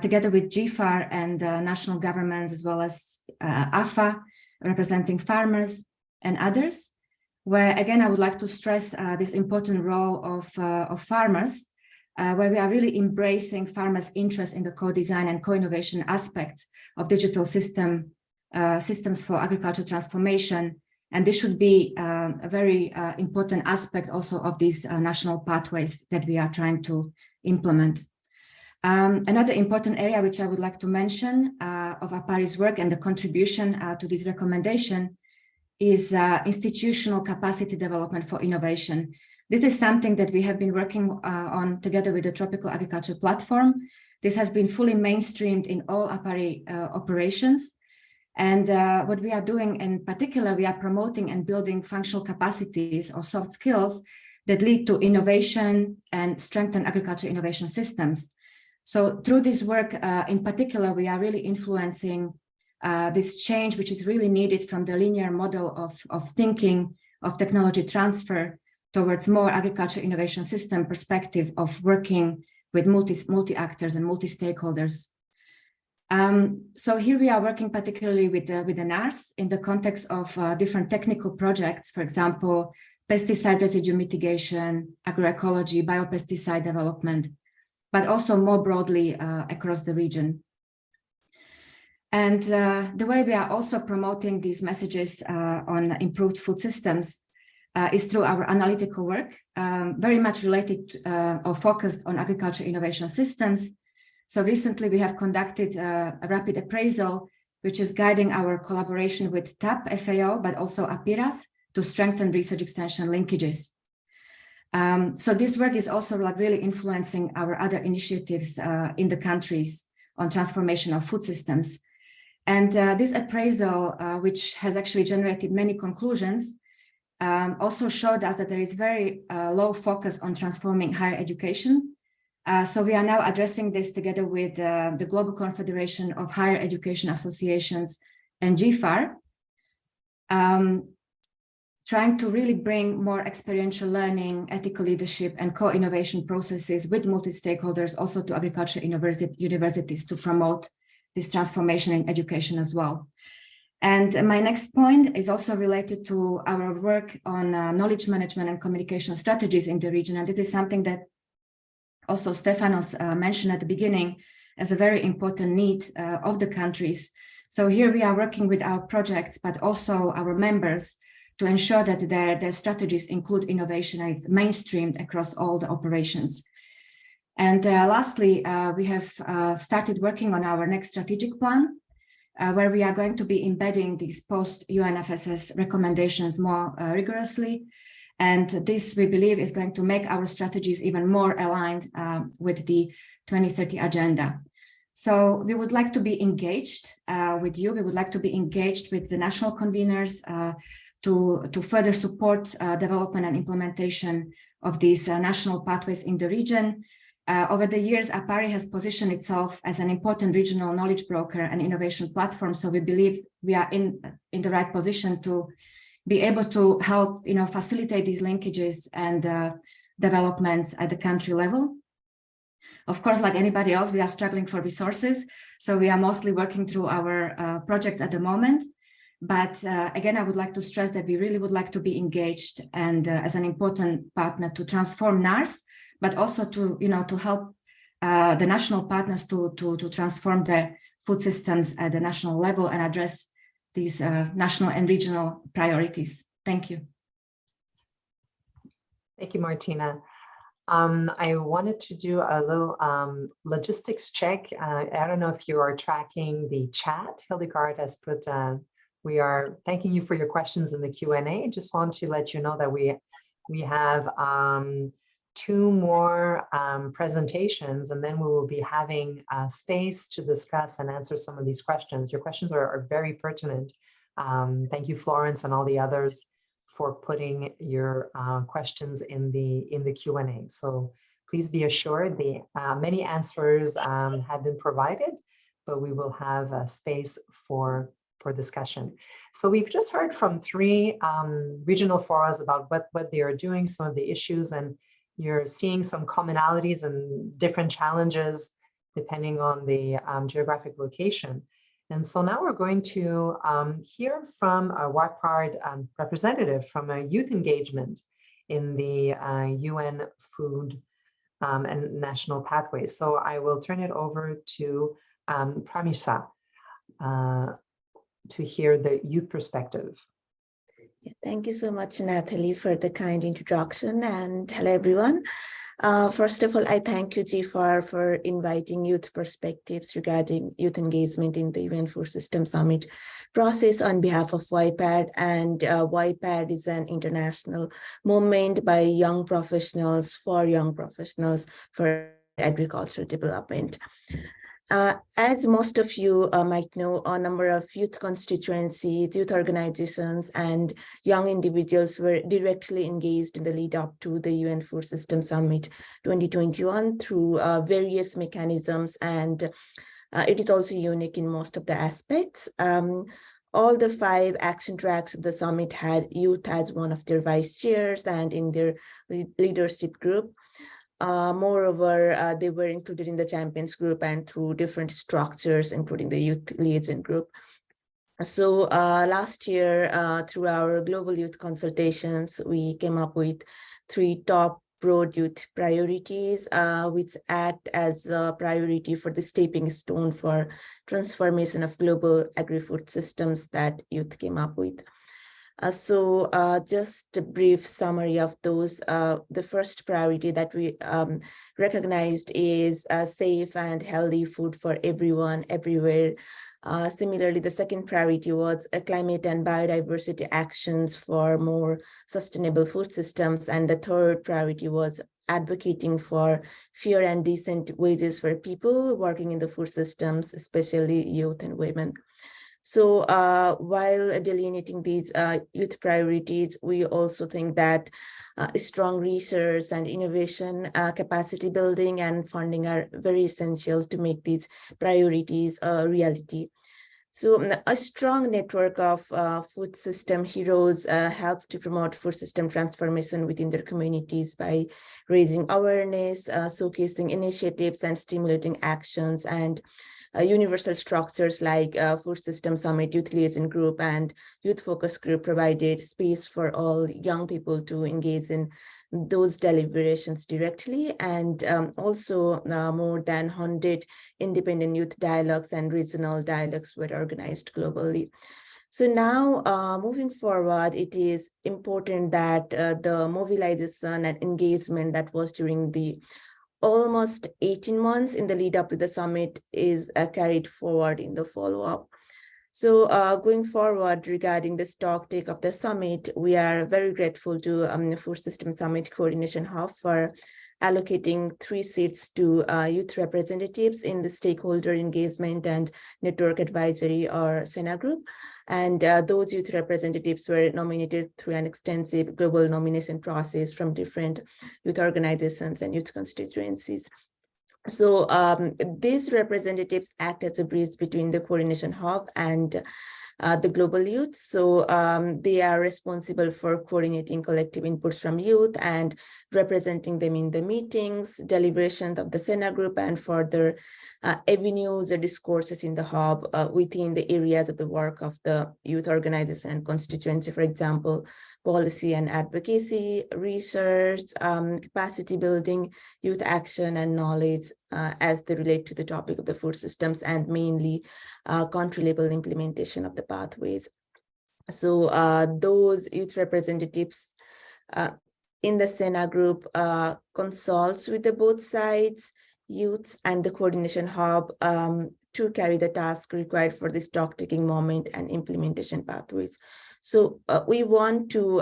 [SPEAKER 9] together with GFAR and national governments, as well as AFA, representing farmers and others, where again, I would like to stress this important role of farmers, where we are really embracing farmers' interest in the co-design and co-innovation aspects of digital systems for agricultural transformation, And this should be a very important aspect also of these national pathways that we are trying to implement. Another important area which I would like to mention of APARI's work and the contribution to this recommendation is institutional capacity development for innovation. This is something that we have been working on together with the Tropical Agriculture Platform. This has been fully mainstreamed in all APARI operations. And what we are doing in particular, we are promoting and building functional capacities or soft skills that lead to innovation and strengthen agriculture innovation systems. So through this work in particular, we are really influencing this change, which is really needed from the linear model of thinking of technology transfer towards more agriculture innovation system perspective of working with multi-actors and multi-stakeholders. So here we are working particularly with the NARS in the context of different technical projects, for example, pesticide residue mitigation, agroecology, biopesticide development, but also more broadly across the region. And the way we are also promoting these messages on improved food systems is through our analytical work, very much related or focused on agriculture innovation systems. So recently we have conducted a rapid appraisal, which is guiding our collaboration with TAP, FAO, but also APIRAS to strengthen research extension linkages. So this work is also like really influencing our other initiatives in the countries on transformation of food systems. And this appraisal, which has actually generated many conclusions, also showed us that there is very low focus on transforming higher education. So we are now addressing this together with the Global Confederation of Higher Education Associations and GFAR, trying to really bring more experiential learning, ethical leadership, and co-innovation processes with multi-stakeholders also to agriculture universities to promote this transformation in education as well. And my next point is also related to our work on knowledge management and communication strategies in the region. And this is something that also Stefanos mentioned at the beginning as a very important need of the countries. So here we are working with our projects, but also our members to ensure that their strategies include innovation and it's mainstreamed across all the operations. And lastly, we have started working on our next strategic plan, where we are going to be embedding these post-UNFSS recommendations more rigorously. And this, we believe, is going to make our strategies even more aligned with the 2030 agenda. So we would like to be engaged with you. We would like to be engaged with the national conveners to further support development and implementation of these national pathways in the region. Over the years, APARI has positioned itself as an important regional knowledge broker and innovation platform. So we believe we are in the right position to be able to help, facilitate these linkages and developments at the country level. Of course, like anybody else, we are struggling for resources. So we are mostly working through our projects at the moment. But again, I would like to stress that we really would like to be engaged and as an important partner to transform NARS, but also to, to help the national partners to transform their food systems at the national level and address these national and regional priorities. Thank you.
[SPEAKER 3] Thank you, Martina. I wanted to do a little logistics check. I don't know if you are tracking the chat. Hildegard has put, we are thanking you for your questions in the Q&A. Just want to let you know that we have 2 more presentations, and then we will be having space to discuss and answer some of these questions. Your questions are very pertinent. Thank you, Florence, and all the others for putting your questions in the Q&A. So please be assured the many answers have been provided, but we will have a space for discussion. So we've just heard from 3 regional forums about what they are doing, some of the issues, and you're seeing some commonalities and different challenges depending on the geographic location. And so now we're going to hear from a WACPARD representative from a youth engagement in the UN Food and National Pathways. So I will turn it over to Pramisa to hear the youth perspective.
[SPEAKER 10] Thank you so much, Nathalie, for the kind introduction, and hello, everyone. First of all, I thank you, GFAR, for inviting youth perspectives regarding youth engagement in the UN Food System Summit process on behalf of YPAD. And YPAD is an international movement by young professionals for agricultural development. As most of you might know, a number of youth constituencies, youth organizations, and young individuals were directly engaged in the lead up to the UN Food System Summit 2021 through various mechanisms, and it is also unique in most of the aspects. All the 5 action tracks of the summit had youth as one of their vice chairs and in their leadership group. Moreover, they were included in the champions group and through different structures, including the youth liaison group. So last year, through our global youth consultations, we came up with 3 top broad youth priorities, which act as a priority for the stepping stone for transformation of global agri-food systems that youth came up with. So just a brief summary of those. The first priority that we recognized is safe and healthy food for everyone, everywhere. Similarly, the second priority was climate and biodiversity actions for more sustainable food systems. And the third priority was advocating for fair and decent wages for people working in the food systems, especially youth and women. So while delineating these youth priorities, we also think that strong research and innovation, capacity building and funding are very essential to make these priorities a reality. So a strong network of food system heroes help to promote food system transformation within their communities by raising awareness, showcasing initiatives and stimulating actions, and universal structures like Food System Summit, Youth Liaison Group, and Youth Focus Group provided space for all young people to engage in those deliberations directly. And also more than 100 independent youth dialogues and regional dialogues were organized globally. So now moving forward, it is important that the mobilization and engagement that was during the almost 18 months in the lead up to the summit is carried forward in the follow-up. So going forward regarding the stock take of the summit, we are very grateful to the Food System Summit Coordination Hub for allocating 3 seats to youth representatives in the Stakeholder Engagement and Network Advisory, or SENA group. And those youth representatives were nominated through an extensive global nomination process from different youth organizations and youth constituencies. So these representatives act as a bridge between the coordination hub and the global youth. So they are responsible for coordinating collective inputs from youth and representing them in the meetings, deliberations of the SENA group, and further avenues or discourses in the hub within the areas of the work of the youth organization and constituency, for example, policy and advocacy, research, capacity building, youth action and knowledge as they relate to the topic of the food systems, and mainly country level implementation of the pathways. So those youth representatives in the SENA group consults with the both sides, youths and the coordination hub to carry the task required for the stock taking moment and implementation pathways. So we want to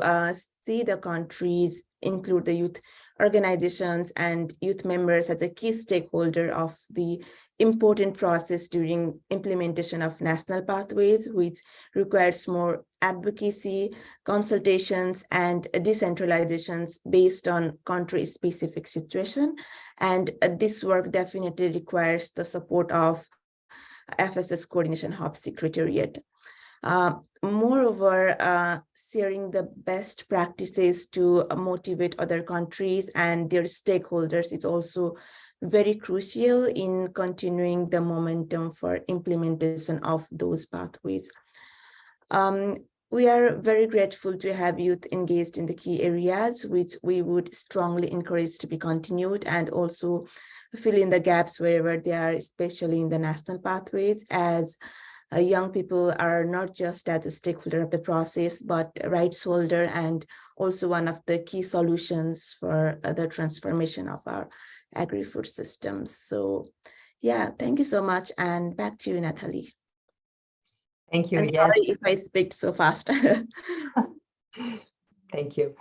[SPEAKER 10] see the countries include the youth organizations and youth members as a key stakeholder of the important process during implementation of national pathways, which requires more advocacy, consultations, and decentralizations based on country-specific situation. And this work definitely requires the support of FSS Coordination Hub Secretariat. Moreover, sharing the best practices to motivate other countries and their stakeholders is also very crucial in continuing the momentum for implementation of those pathways. We are very grateful to have youth engaged in the key areas, which we would strongly encourage to be continued, and also fill in the gaps wherever they are, especially in the national pathways, as young people are not just as a stakeholder of the process, but a rights holder and also one of the key solutions for the transformation of our agri-food systems. So yeah, thank you so much. And back to you, Natalie.
[SPEAKER 3] Thank you.
[SPEAKER 10] I'm sorry if I speak so fast.
[SPEAKER 3] Thank you.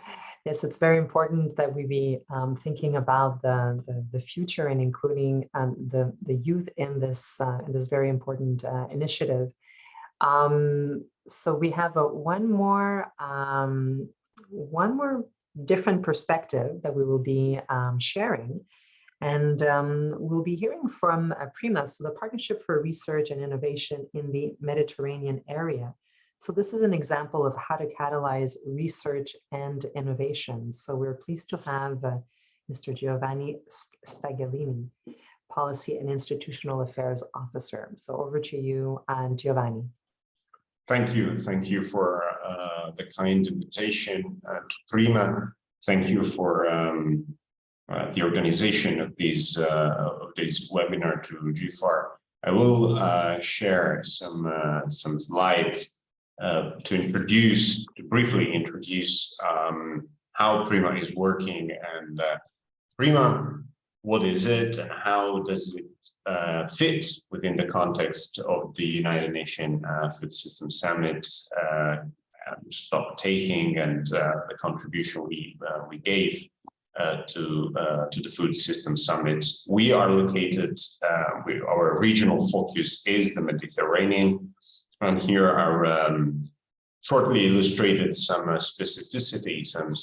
[SPEAKER 3] Yes, it's very important that we be thinking about the future and including the youth in this very important initiative. So we have one more different perspective that we will be sharing. And we'll be hearing from PRIMA, so the Partnership for Research and Innovation in the Mediterranean Area. So this is an example of how to catalyze research and innovation. So we're pleased to have Mr. Giovanni Stagliani, Policy and Institutional Affairs Officer. So over to you, Giovanni.
[SPEAKER 11] Thank you. Thank you for the kind invitation to PRIMA. Thank you for the organization of this webinar to GFAR. I will share some slides to briefly introduce how PRIMA is working and PRIMA, what is it and how does it fit within the context of the United Nations Food System Summit stock taking and the contribution we gave to the Food System Summit. We are located, our regional focus is the Mediterranean, and here are shortly illustrated some specificity, some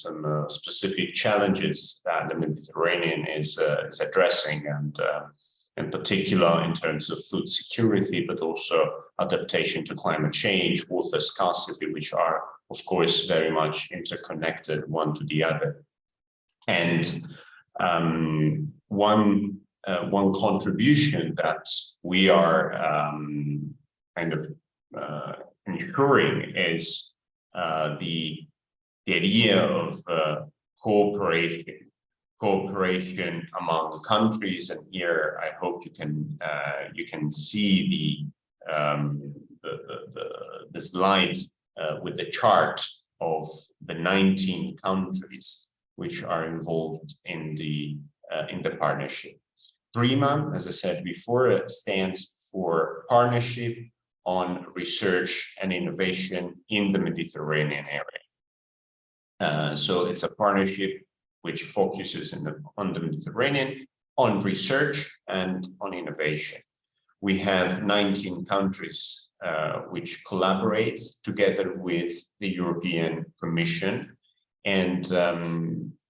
[SPEAKER 11] specific challenges that the Mediterranean is addressing, and in particular in terms of food security, but also adaptation to climate change, water scarcity, which are of course very much interconnected one to the other. And one contribution that we are kind of ensuring is the idea of cooperation among countries. And here I hope you can see the slide with the chart of the 19 countries which are involved in the partnership. PRIMA, as I said before, stands for Partnership on Research and Innovation in the Mediterranean area. So it's a partnership which focuses on the Mediterranean, on research and on innovation. We have 19 countries which collaborate together with the European Commission. And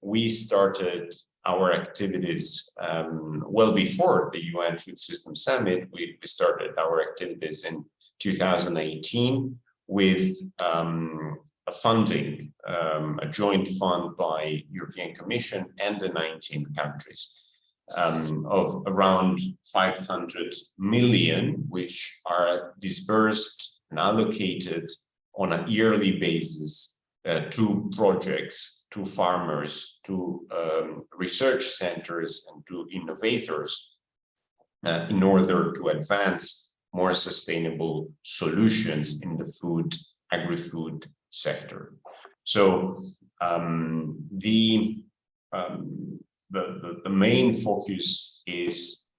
[SPEAKER 11] we started our activities well before the UN Food System Summit. We started our activities in 2018 with a funding, a joint fund by European Commission and the 19 countries of around 500 million, which are disbursed and allocated on a yearly basis to projects, to farmers, to research centers, and to innovators in order to advance more sustainable solutions in the agri-food sector. So the main focus is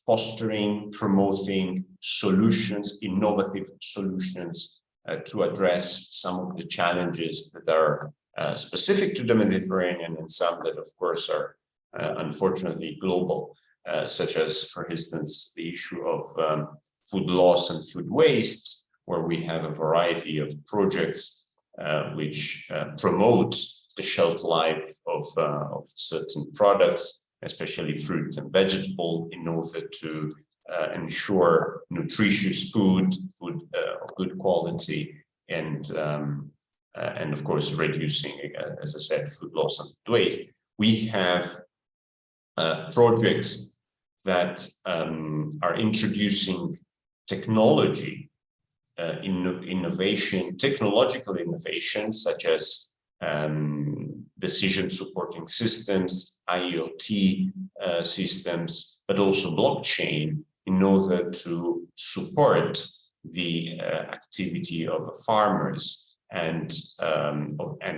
[SPEAKER 11] fostering, promoting solutions, innovative solutions to address some of the challenges that are specific to the Mediterranean and some that, of course, are unfortunately global, such as, for instance, the issue of food loss and food waste, where we have a variety of projects which promote the shelf life of certain products, especially fruit and vegetable, in order to ensure nutritious food of good quality, and of course reducing, as I said, food loss and food waste. We have projects that are introducing technology, technological innovations such as decision supporting systems, IoT systems, but also blockchain, in order to support the activity of farmers and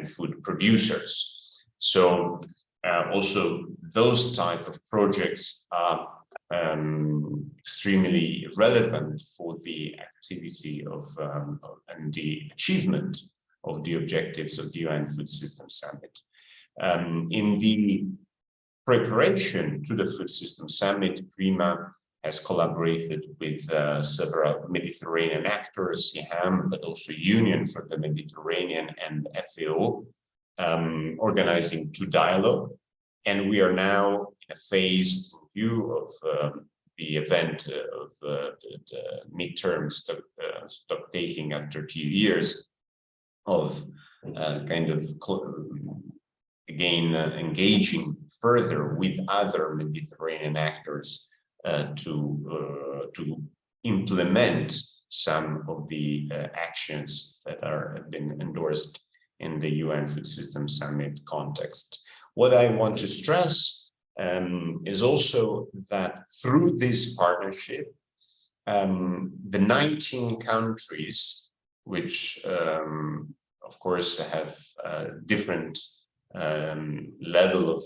[SPEAKER 11] food producers. So also those type of projects are extremely relevant for the activity of and the achievement of the objectives of the UN Food System Summit. In the preparation to the Food System Summit, PRIMA has collaborated with several Mediterranean actors, SIHAM, but also Union for the Mediterranean and FAO, organizing 2 dialogues. And we are now in a phased view of the event of the midterm stock taking after 2 years of kind of again engaging further with other Mediterranean actors to implement some of the actions that have been endorsed in the UN Food System Summit context. What I want to stress is also that through this partnership, the 19 countries, which of course have different level of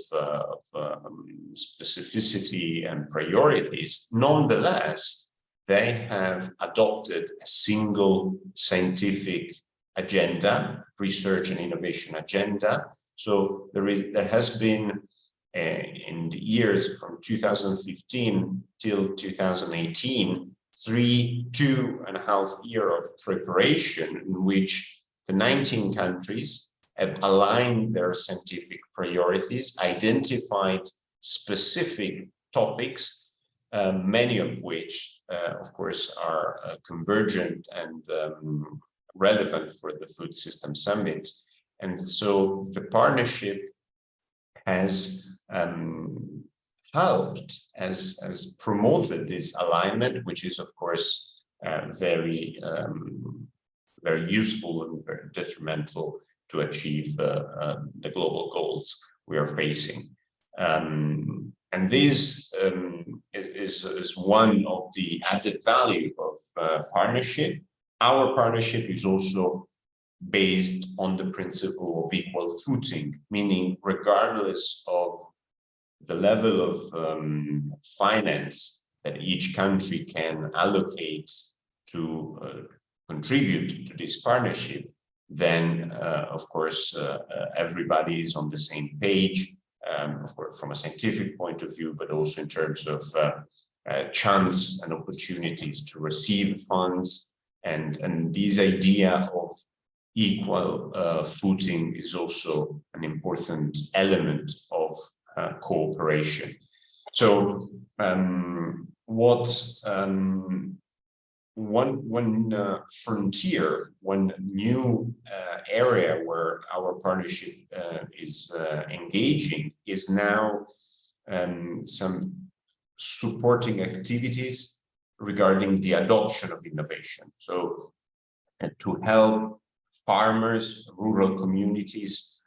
[SPEAKER 11] specificity and priorities, nonetheless, they have adopted a single scientific agenda, research and innovation agenda. So there has been in the years from 2015 till 2018, 2.5 years of preparation in which the 19 countries have aligned their scientific priorities, identified specific topics, many of which, of course, are convergent and relevant for the Food System Summit. And so the partnership has helped, has promoted this alignment, which is, of course, very useful and very detrimental to achieve the global goals we are facing. And this is one of the added value of partnership. Our partnership is also based on the principle of equal footing, meaning regardless of the level of finance that each country can allocate to contribute to this partnership, then of course everybody is on the same page, of course from a scientific point of view, but also in terms of chance and opportunities to receive funds, and this idea of equal footing is also an important element of cooperation. So one frontier, one new area where our partnership is engaging is now some supporting activities regarding the adoption of innovation. So to help farmers, rural communities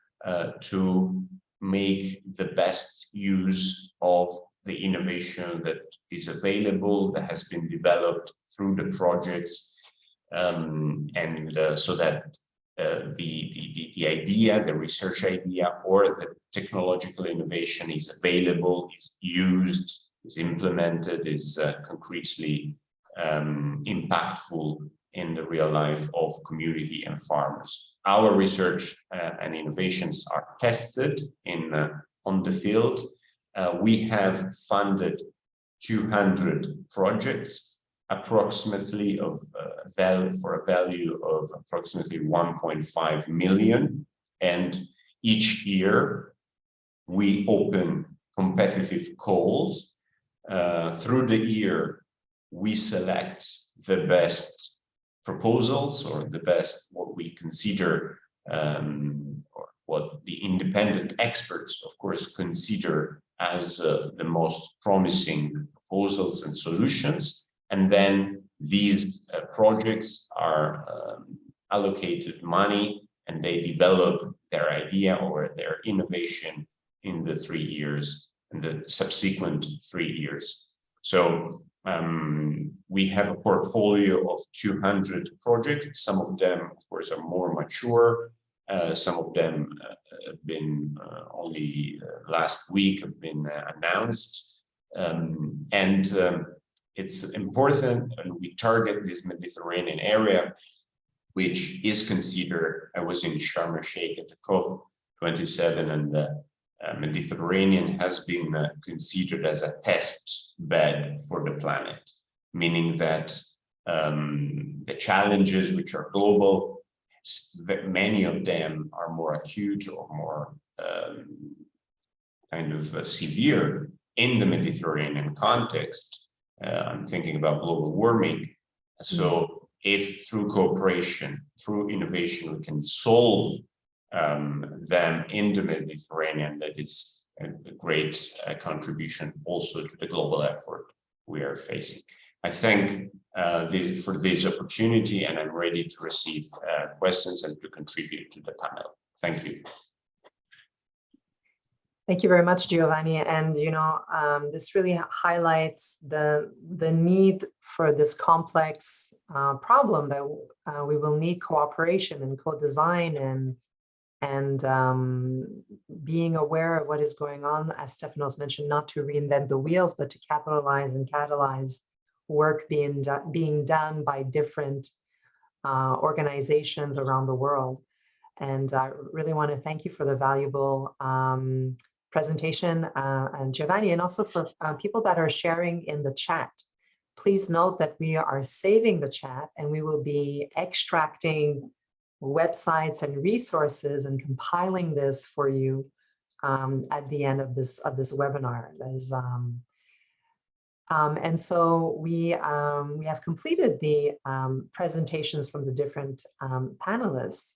[SPEAKER 11] to make the best use of the innovation that is available, that has been developed through the projects, so that the idea, the research idea, or the technological innovation is available, is used, is implemented, is concretely impactful in the real life of community and farmers. Our research and innovations are tested on the field. We have funded 200 projects, approximately for a value of approximately 1.5 million. And each year we open competitive calls. Through the year, we select the best proposals, or the best, what we consider, or what the independent experts, of course, consider as the most promising proposals and solutions. And then these projects are allocated money, and they develop their idea or their innovation in the 3 years, in the subsequent 3 years. So We have a portfolio of 200 projects. Some of them, of course, are more mature. Some of them have been only last week have been announced. It's important, and we target this Mediterranean area, which is considered, I was in Sharm el-Sheikh at the COP27, and the Mediterranean has been considered as a test bed for the planet, meaning that the challenges which are global, many of them are more acute or more kind of severe in the Mediterranean context. I'm thinking about global warming. So if through cooperation, through innovation, we can solve them in the Mediterranean, that is a great contribution also to the global effort we are facing. I thank for this opportunity, and I'm ready to receive questions and to contribute to the panel. Thank you.
[SPEAKER 3] Thank you very much, Giovanni. And this really highlights the need for this complex problem that we will need cooperation and co-design and being aware of what is going on, as Stefanos mentioned, not to reinvent the wheels, but to capitalize and catalyze work being done by different organizations around the world. And I really want to thank you for the valuable presentation, and Giovanni, and also for people that are sharing in the chat. Please note that we are saving the chat, and we will be extracting websites and resources and compiling this for you at the end of this webinar. And so we have completed the presentations from the different panelists.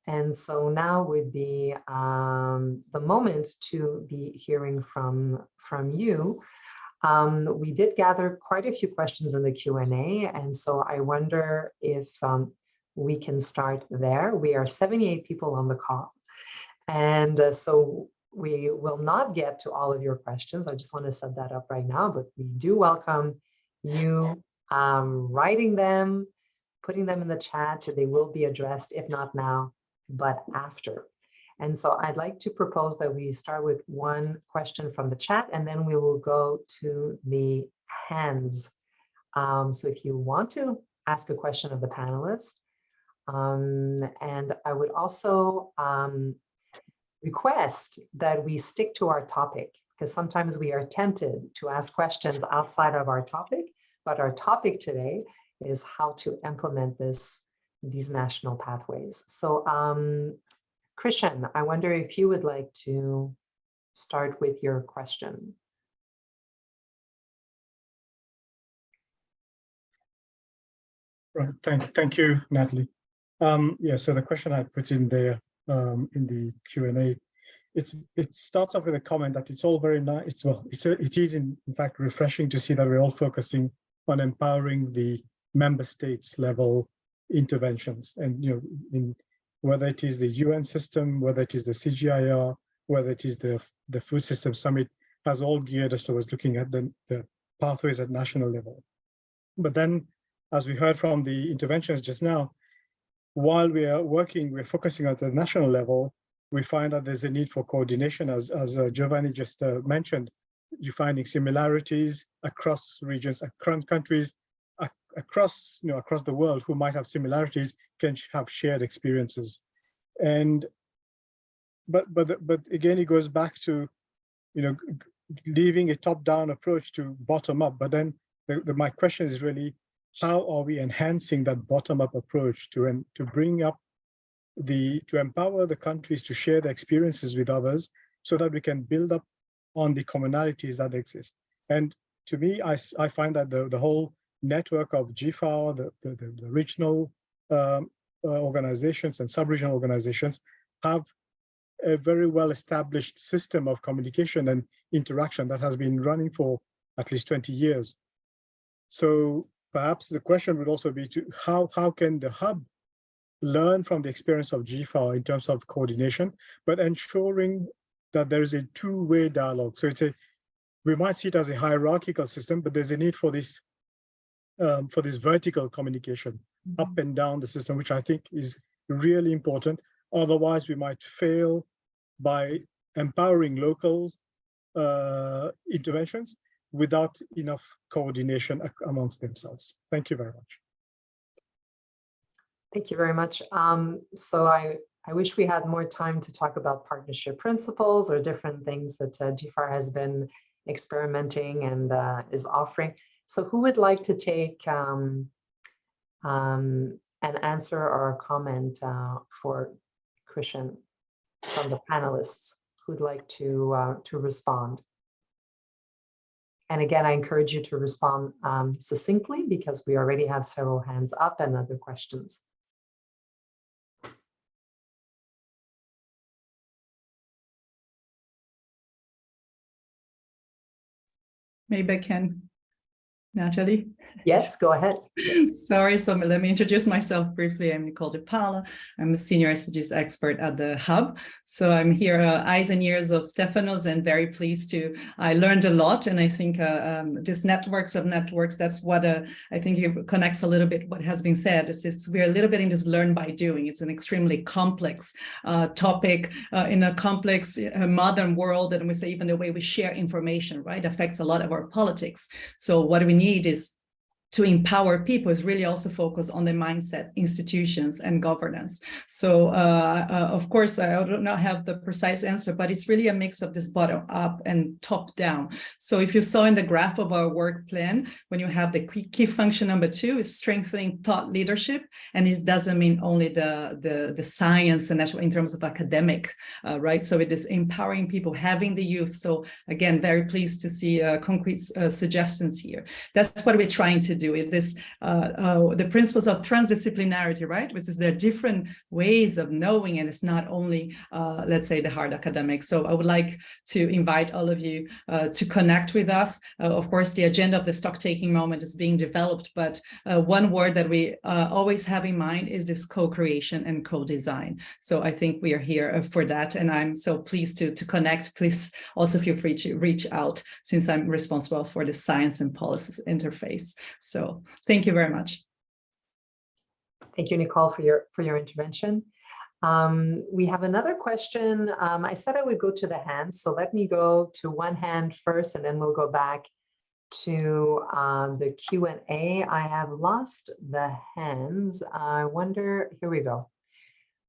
[SPEAKER 3] And so now would be the moment to be hearing from you. We did gather quite a few questions in the Q&A, and so I wonder if we can start there. We are 78 people on the call, and so we will not get to all of your questions. I just want to set that up right now, but we do welcome you writing them, putting them in the chat. They will be addressed, if not now, but after. And so I'd like to propose that we start with one question from the chat, and then we will go to the hands. So if you want to ask a question of the panelists, and I would also request that we stick to our topic, because sometimes we are tempted to ask questions outside of our topic, but our topic today is how to implement these national pathways. So Christian, I wonder if you would like to start with your question.
[SPEAKER 12] Right, thank you, Natalie. Yeah, so the question I put in there in the Q&A, it starts off with a comment that it's all very nice. It is in fact refreshing to see that we're all focusing on empowering the member states level interventions, and whether it is the UN system, whether it is the CGIAR, whether it is the Food System Summit, has all geared us towards looking at the pathways at national level. But then, as we heard from the interventions just now, while we're focusing at the national level, we find that there's a need for coordination, as Giovanni just mentioned. You're finding similarities across regions, across countries, across the world, who might have similarities can have shared experiences. And but again, it goes back to leaving a top-down approach to bottom-up. But then my question is really, how are we enhancing that bottom-up approach to bring up to empower the countries to share their experiences with others, so that we can build up on the commonalities that exist? And to me, I find that the whole network of GFAR, the regional organizations and sub-regional organizations, have a very well-established system of communication and interaction that has been running for at least 20 years. So perhaps the question would also be how can the hub learn from the experience of GFAR in terms of coordination, but ensuring that there is a two-way dialogue. So we might see it as a hierarchical system, but there's a need for this for this vertical communication up and down the system, which I think is really important. Otherwise, we might fail by empowering local interventions without enough coordination amongst themselves. Thank you very much.
[SPEAKER 3] Thank you very much. So I wish we had more time to talk about partnership principles or different things that GFAR has been experimenting and is offering. So who would like to take an answer or a comment for Christian from the panelists who'd like to respond? And again, I encourage you to respond succinctly because we already have several hands up and other questions.
[SPEAKER 13] Maybe I can, Natalie.
[SPEAKER 3] Yes, go ahead.
[SPEAKER 13] Sorry, so let me introduce myself briefly. I'm Nicole de Paula. I'm a senior SDGs expert at the Hub. So I'm here, eyes and ears of Stefanos, and very pleased to, I learned a lot. And I think this networks of networks, that's what I think it connects a little bit what has been said. We're a little bit in this learn by doing. It's an extremely complex topic in a complex modern world. And we say even the way we share information, right, affects a lot of our politics. So what we need is to empower people is really also focus on the mindset, institutions, and governance. So, of course, I do not have the precise answer, but it's really a mix of this bottom up and top down. So if you saw in the graph of our work plan, when you have the key function number 2 is strengthening thought leadership, and it doesn't mean only the science and national in terms of academic, right? So it is empowering people, having the youth. So again, very pleased to see concrete suggestions here. That's what we're trying to do. It is the principles of transdisciplinarity, right? Which is there are different ways of knowing, and it's not only, let's say, the hard academics. So I would like to invite all of you to connect with us. Of course, the agenda of the stock-taking moment is being developed, but one word that we always have in mind is this co-creation and co-design. So I think we are here for that, and I'm so pleased to connect. Please also feel free to reach out, since I'm responsible for the science and policies interface. So thank you very much.
[SPEAKER 3] Thank you, Nicole, for your intervention. We have another question. I said I would go to the hands, so let me go to one hand first, and then we'll go back to the Q&A. I have lost the hands. I wonder, here we go.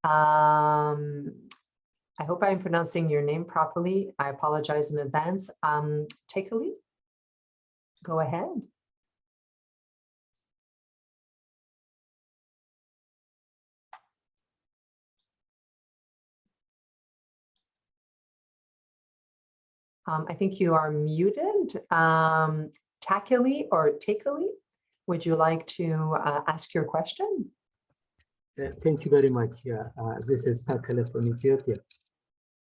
[SPEAKER 3] I hope I'm pronouncing your name properly. I apologize in advance. Take a lead. Go ahead. I think you are muted. Takali or Takali, would you like to ask your question?
[SPEAKER 14] Thank you very much. Yeah, this is Takali from Ethiopia.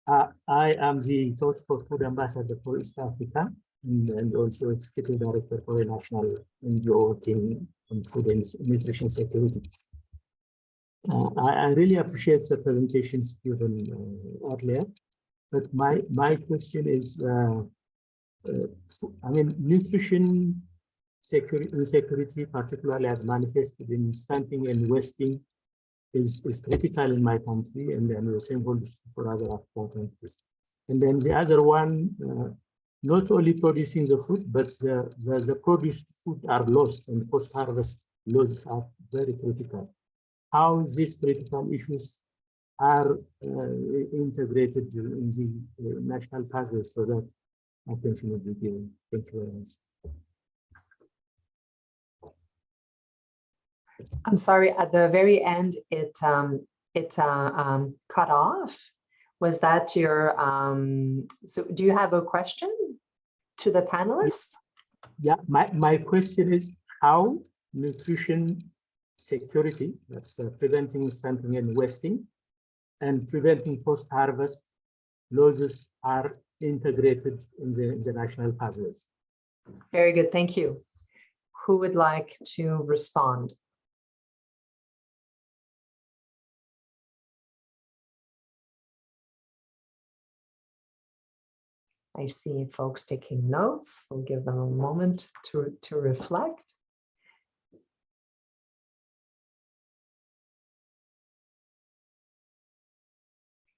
[SPEAKER 14] I am the Thoughtful Food Ambassador for East Africa and also Executive Director for a national NGO working on food and nutrition security. I really appreciate the presentations given earlier. But my question is, I mean, nutrition insecurity, particularly as manifested in stunting and wasting, is critical in my country, and then the same holds for other African countries. And then the other one, not only producing the food, but the produced food are lost, and post-harvest losses are very critical. How these critical issues are integrated in the national pathway so that attention will be given. Thank you very much.
[SPEAKER 3] I'm sorry, at the very end, it cut off. Was that your, so do you have a question to the panelists?
[SPEAKER 14] Yeah, my question is how nutrition security, that's preventing stunting and wasting, and preventing post-harvest losses are integrated in the national pathways.
[SPEAKER 3] Very good, thank you. Who would like to respond? I see folks taking notes. We'll give them a moment to reflect.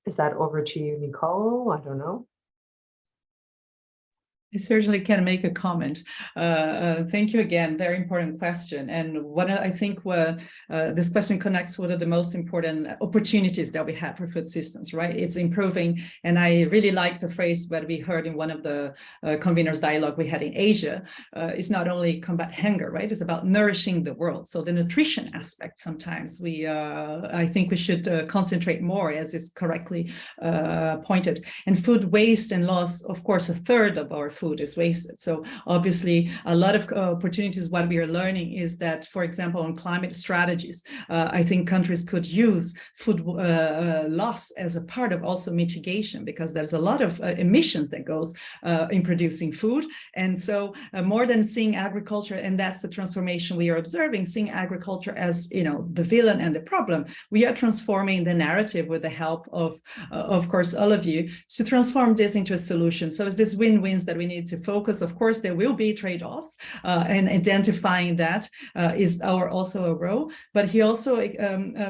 [SPEAKER 3] Is that over to you, Nicole? I don't know.
[SPEAKER 13] I certainly can make a comment. Thank you again. Very important question. And what I think this question connects one of the most important opportunities that we have for food systems, right? It's improving. And I really like the phrase that we heard in one of the conveners dialogue we had in Asia. It's not only combat hunger, right? It's about nourishing the world. So the nutrition aspect, sometimes I think we should concentrate more, as it's correctly pointed. And food waste and loss, of course, a third of our food is wasted. So obviously a lot of opportunities. What we are learning is that, for example, on climate strategies, I think countries could use food loss as a part of also mitigation, because there's a lot of emissions that goes in producing food. And so more than seeing agriculture, and that's the transformation we are observing, seeing agriculture as, you know, the villain and the problem, we are transforming the narrative with the help of course, all of you, to transform this into a solution. So it's this win-wins that we need to focus. Of course, there will be trade-offs, and identifying that is also a role. But he also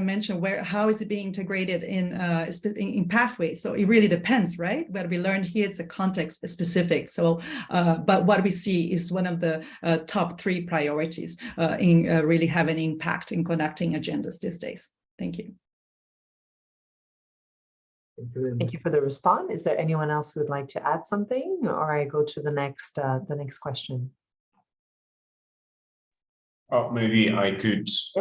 [SPEAKER 13] mentioned how is it being integrated in pathways. So it really depends, right? What we learned here is a context specific. So, but what we see is one of the top 3 priorities in really having impact in connecting agendas these days. Thank you.
[SPEAKER 3] Thank you for the response. Is there anyone else who would like to add something, or I go to the next question?
[SPEAKER 11] Oh, maybe I could just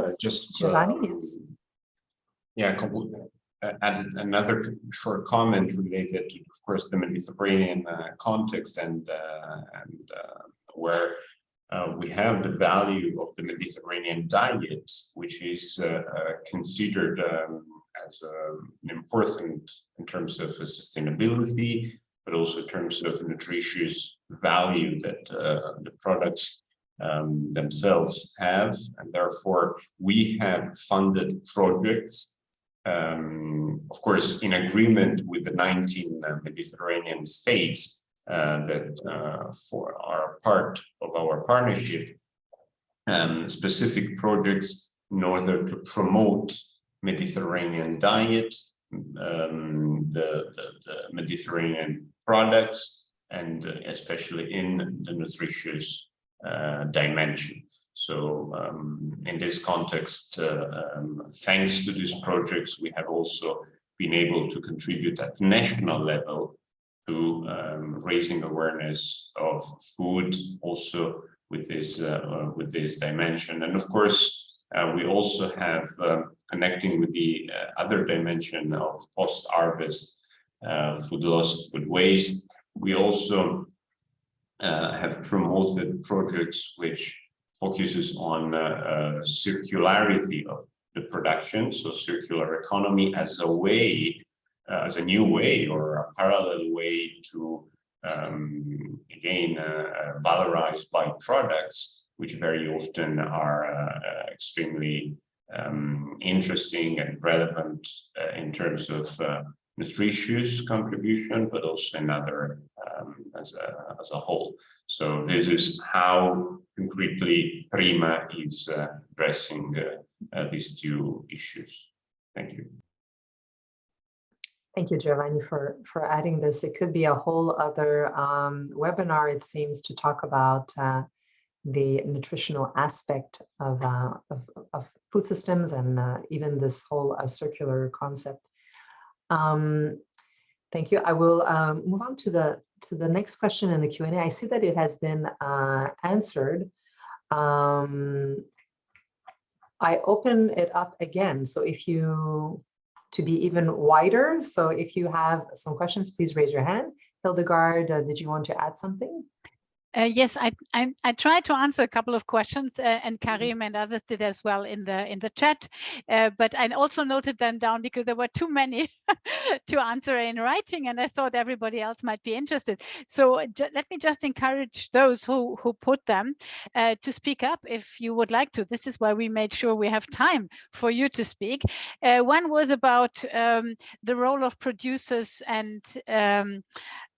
[SPEAKER 11] add another short comment related to, of course, the Mediterranean context and where we have the value of the Mediterranean diet, which is considered as important in terms of sustainability, but also in terms of nutritious value that the products themselves have. And therefore, we have funded projects, of course, in agreement with the 19 Mediterranean states that are part of our partnership, specific projects in order to promote Mediterranean diet, the Mediterranean products, and especially in the nutritious dimension. So in this context, thanks to these projects, we have also been able to contribute at national level to raising awareness of food, also with this dimension. And of course, we also have, connecting with the other dimension of post-harvest food loss, food waste, we also have promoted projects which focuses on circularity of the production, so circular economy as a way, as a new way or a parallel way to, again, valorize byproducts, which very often are extremely interesting and relevant in terms of nutritious contribution, but also in other as a whole. So this is how concretely Prima is addressing these 2 issues. Thank you.
[SPEAKER 3] Thank you, Giovanni, for adding this. It could be a whole other webinar, it seems, to talk about the nutritional aspect of food systems and even this whole circular concept. Thank you. I will move on to the next question in the Q&A. I see that it has been answered. I open it up again. So to be even wider, so if you have some questions, please raise your hand. Hildegard, did you want to add something?
[SPEAKER 1] Yes, I tried to answer a couple of questions, and Karim and others did as well in the chat. But I also noted them down because there were too many to answer in writing, and I thought everybody else might be interested. So let me just encourage those who put them to speak up if you would like to. This is why we made sure we have time for you to speak. One was about the role of producers and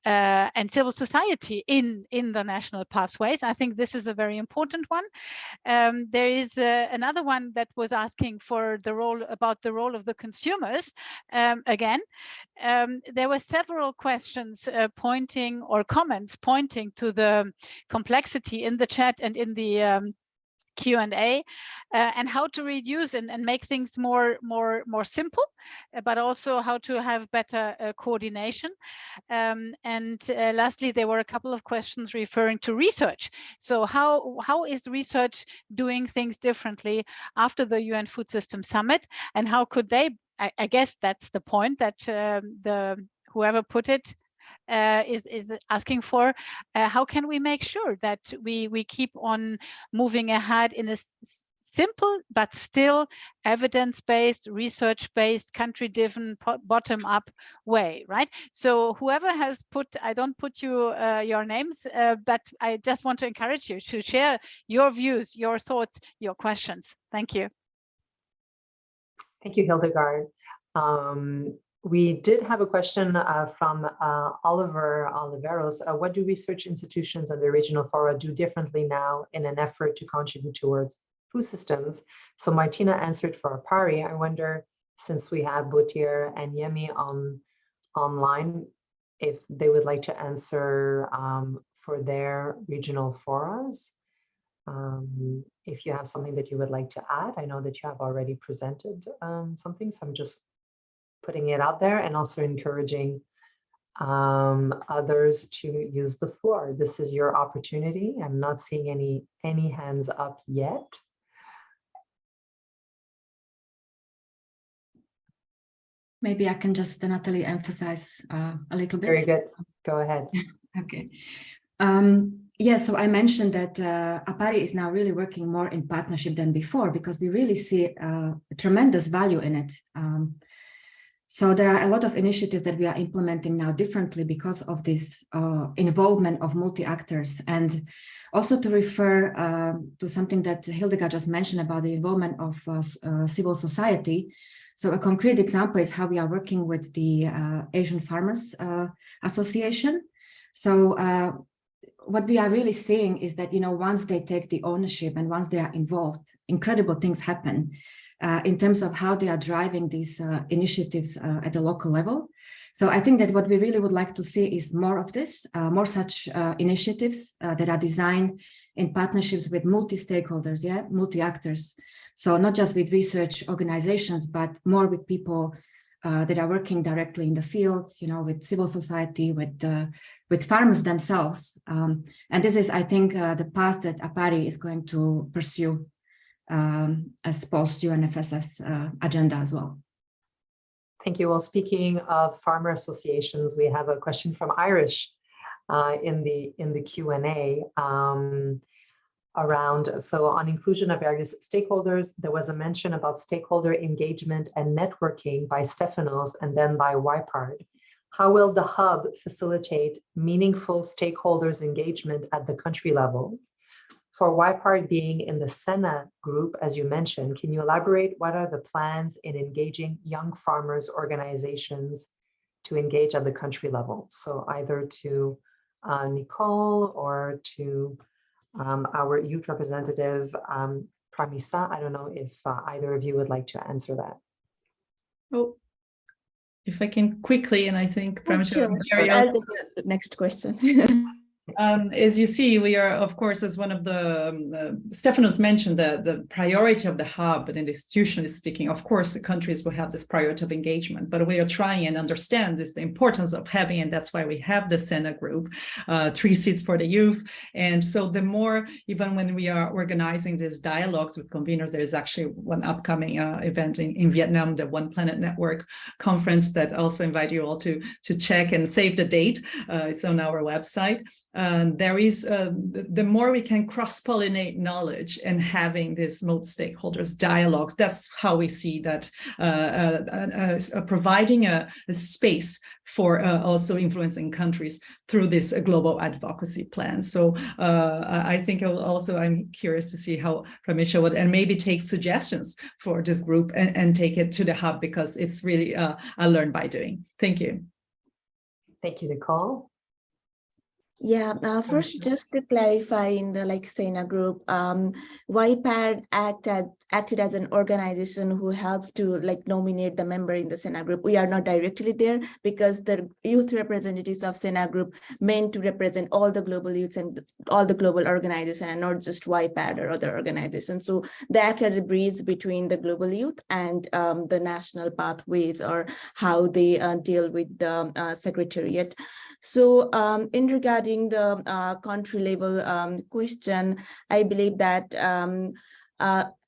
[SPEAKER 1] and civil society in the national pathways. I think this is a very important one. There is another one that was asking for the role of the consumers. Again, there were several questions pointing or comments pointing to the complexity in the chat and in the Q&A and how to reduce and make things more simple, but also how to have better coordination. Lastly, there were a couple of questions referring to research. So how is research doing things differently after the UN Food System Summit, and how could they, I guess that's the point that whoever put it is asking for, how can we make sure that we keep on moving ahead in a simple but still evidence-based, research-based, country-driven, bottom-up way, right? So whoever has put, I don't put your names, but I just want to encourage you to share your views, your thoughts, your questions. Thank you.
[SPEAKER 3] Thank you, Hildegard. We did have a question from Oliver Oliveros. What do research institutions and the regional fora do differently now in an effort to contribute towards food systems? So Martina answered for APARI. I wonder, since we have Boutier and Yemi online, if they would like to answer for their regional forums. If you have something that you would like to add, I know that you have already presented something, so I'm just putting it out there and also encouraging others to use the floor. This is your opportunity. I'm not seeing any hands up yet.
[SPEAKER 9] Maybe I can just, Natalie, emphasize a little bit.
[SPEAKER 3] Very good. Go ahead.
[SPEAKER 9] Okay. Yeah, so I mentioned that APARI is now really working more in partnership than before because we really see a tremendous value in it. So there are a lot of initiatives that we are implementing now differently because of this involvement of multi-actors. And also to refer to something that Hildegard just mentioned about the involvement of civil society. So a concrete example is how we are working with the Asian Farmers Association. So what we are really seeing is that, you know, once they take the ownership and once they are involved, incredible things happen in terms of how they are driving these initiatives at the local level. So I think that what we really would like to see is more of this, more such initiatives that are designed in partnerships with multi-stakeholders, yeah, multi-actors. So not just with research organizations, but more with people that are working directly in the fields, you know, with civil society, with farmers themselves. And this is, I think, the path that APARI is going to pursue as post-UNFSS agenda as well.
[SPEAKER 3] Thank you. Well, speaking of farmer associations, we have a question from Irish in the Q&A around, so on inclusion of various stakeholders, there was a mention about stakeholder engagement and networking by Stefanos and then by YPARD. How will the hub facilitate meaningful stakeholders engagement at the country level? For YPARD being in the SENA group, as you mentioned, can you elaborate what are the plans in engaging young farmers organizations to engage at the country level? So either to Nicole or to our youth representative, Pramisa. I don't know if either of you would like to answer that.
[SPEAKER 13] Oh, if I can quickly, and I think Pramisa.
[SPEAKER 10] Sure. I'll take the next question.
[SPEAKER 13] As you see, we are, of course, as one of the, Stefanos mentioned the priority of the hub, and institutionally speaking, of course, the countries will have this priority of engagement, but we are trying and understand this, the importance of having, and that's why we have the SENA group, 3 seats for the youth. And so the more, even when we are organizing these dialogues with conveners, there is actually one upcoming event in Vietnam, the One Planet Network conference that also invite you all to check and save the date. It's on our website. There is, the more we can cross-pollinate knowledge and having this multi-stakeholders dialogues, that's how we see that providing a space for also influencing countries through this global advocacy plan. So I think I'm curious to see how Pramisha would, and maybe take suggestions for this group and take it to the hub, because it's really a learn by doing. Thank you.
[SPEAKER 3] Thank you, Nicole.
[SPEAKER 10] Yeah, first, just to clarify, in the SENA group, YPAD acted as an organization who helps to nominate the member in the SENA group. We are not directly there because the youth representatives of SENA group meant to represent all the global youths and all the global organizations, and not just YPAD or other organizations. So they act as a bridge between the global youth and the national pathways, or how they deal with the secretariat. So in regarding the country level question, I believe that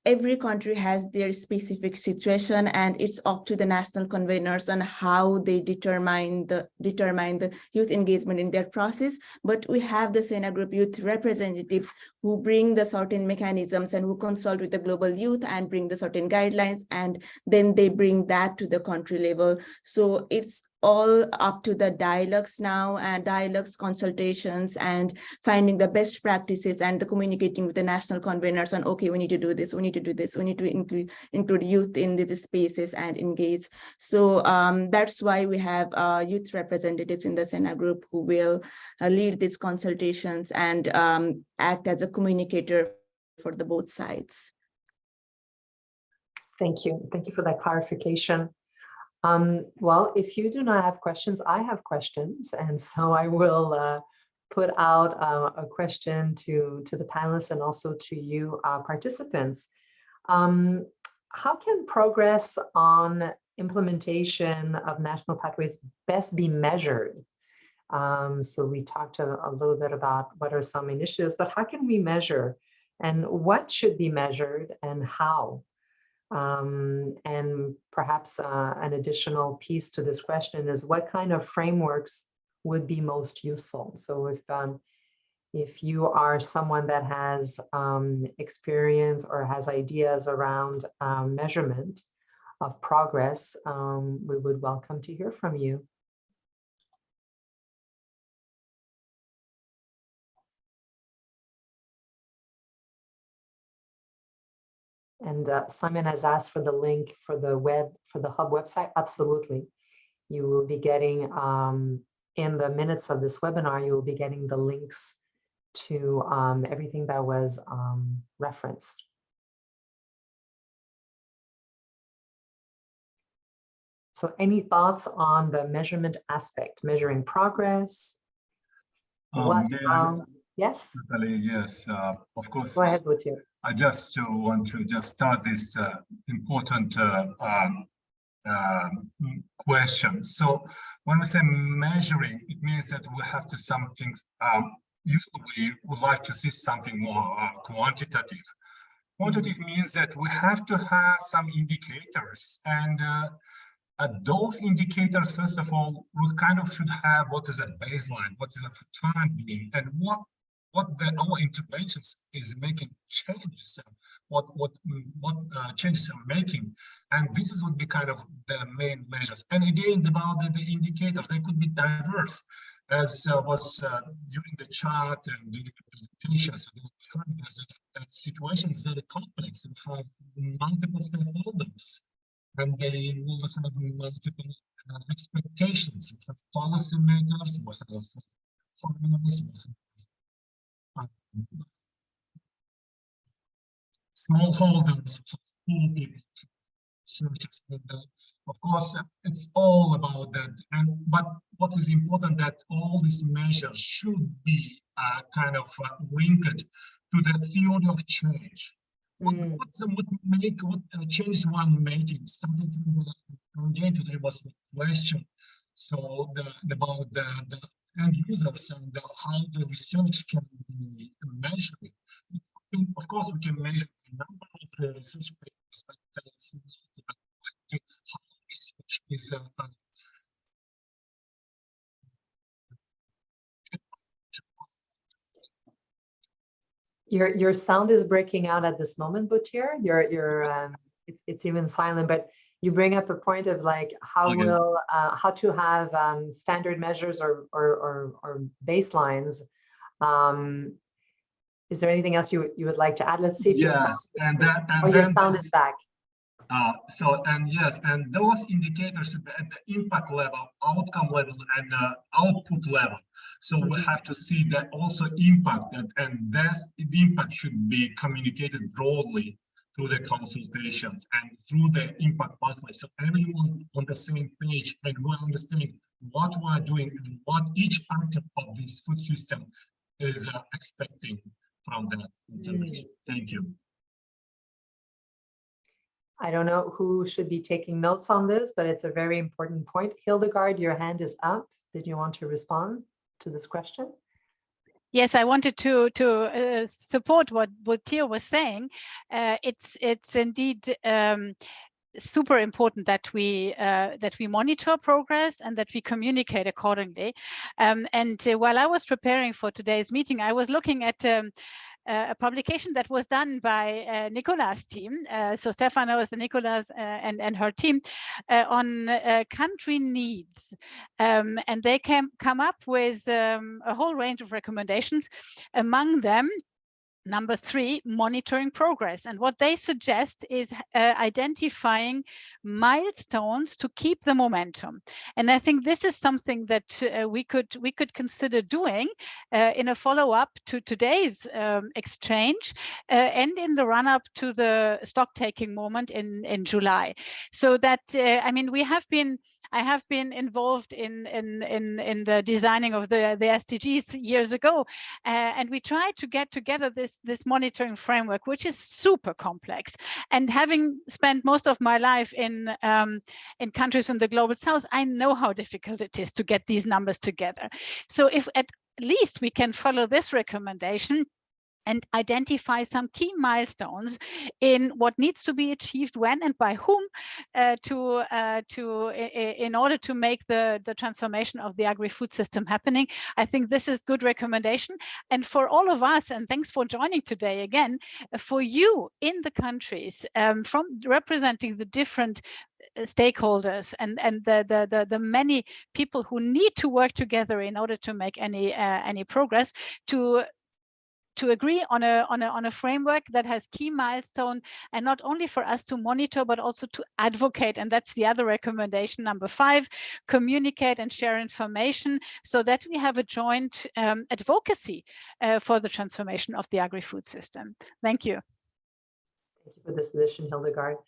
[SPEAKER 10] every country has their specific situation, and it's up to the national conveners on how they determine the youth engagement in their process. But we have the SENA group youth representatives who bring the certain mechanisms and who consult with the global youth and bring the certain guidelines, and then they bring that to the country level. So it's all up to the dialogues now, and dialogues, consultations, and finding the best practices, and the communicating with the national conveners on, okay, we need to do this, we need to do this, we need to include youth in these spaces and engage. So that's why we have youth representatives in the SENA group who will lead these consultations and act as a communicator for the both sides.
[SPEAKER 3] Thank you. Thank you for that clarification. Well, if you do not have questions, I have questions. And so I will put out a question to the panelists and also to you participants. How can progress on implementation of national pathways best be measured? So we talked a little bit about what are some initiatives, but how can we measure, and what should be measured, and how? And perhaps an additional piece to this question is, what kind of frameworks would be most useful? So if you are someone that has experience or has ideas around measurement of progress, we would welcome to hear from you. And Simon has asked for the link for the Hub website. Absolutely. You will be getting, in the minutes of this webinar, you will be getting the links to everything that was referenced. So any thoughts on the measurement aspect, measuring progress? Yes?
[SPEAKER 8] Yes, of course.
[SPEAKER 3] Go ahead, Buttier.
[SPEAKER 8] I just want to start this important question. So when we say measuring, it means that we have to something, usually we would like to see something more quantitative. Quantitative means that we have to have some indicators, and those indicators, first of all, we kind of should have what is a baseline, what is a time being, and what our interventions is making changes, what changes are making, and this is would be kind of the main measures. And again, about the indicators, they could be diverse, as was during the chat and during the presentations. That situation is very complex. We have multiple stakeholders, and they will have multiple expectations. We have policymakers, we have farmers, we have smallholders, people, churches, and of course, it's all about that. But what is important, that all these measures should be kind of linked to the theory of change. What change one making? Starting from again today was the question. So about the end users and how the research can be measured. Of course, we can measure the number of the research papers, but that's not how research is.
[SPEAKER 3] Your sound is breaking out at this moment, Buttier. It's even silent, but you bring up a point of like how to have standard measures or baselines. Is there anything else you would like to add? Let's see if your sound is back.
[SPEAKER 8] And those indicators should be at the impact level, outcome level, and output level. So we have to see that also impact, and the impact should be communicated broadly through the consultations and through the impact pathway. So everyone on the same page and we understand what we are doing and what each actor of this food system is expecting from that intervention. Thank you.
[SPEAKER 3] I don't know who should be taking notes on this, but it's a very important point. Hildegard, your hand is up. Did you want to respond to this question?
[SPEAKER 1] Yes, I wanted to support what Theo was saying. It's indeed super important that we monitor progress and that we communicate accordingly. While I was preparing for today's meeting, I was looking at a publication that was done by Nicola's team. So Stefanos and Nicolas and her team on country needs. And they come up with a whole range of recommendations, among them number 3, monitoring progress. And what they suggest is identifying milestones to keep the momentum. And I think this is something that we could consider doing in a follow-up to today's exchange and in the run-up to the stock-taking moment in July. So that, I mean, I have been involved in the designing of the SDGs years ago, and we tried to get together this monitoring framework, which is super complex. And having spent most of my life in countries in the global south, I know how difficult it is to get these numbers together. So if at least we can follow this recommendation and identify some key milestones in what needs to be achieved when and by whom in order to make the transformation of the agri-food system happening. I think this is good recommendation. And for all of us, and thanks for joining today again, for you in the countries, from representing the different stakeholders and the many people who need to work together in order to make any progress, to agree on a framework that has key milestone, and not only for us to monitor, but also to advocate. And that's the other recommendation, number 5, communicate and share information so that we have a joint advocacy for the transformation of the agri-food system. Thank you.
[SPEAKER 3] Thank you for this addition, Hildegard.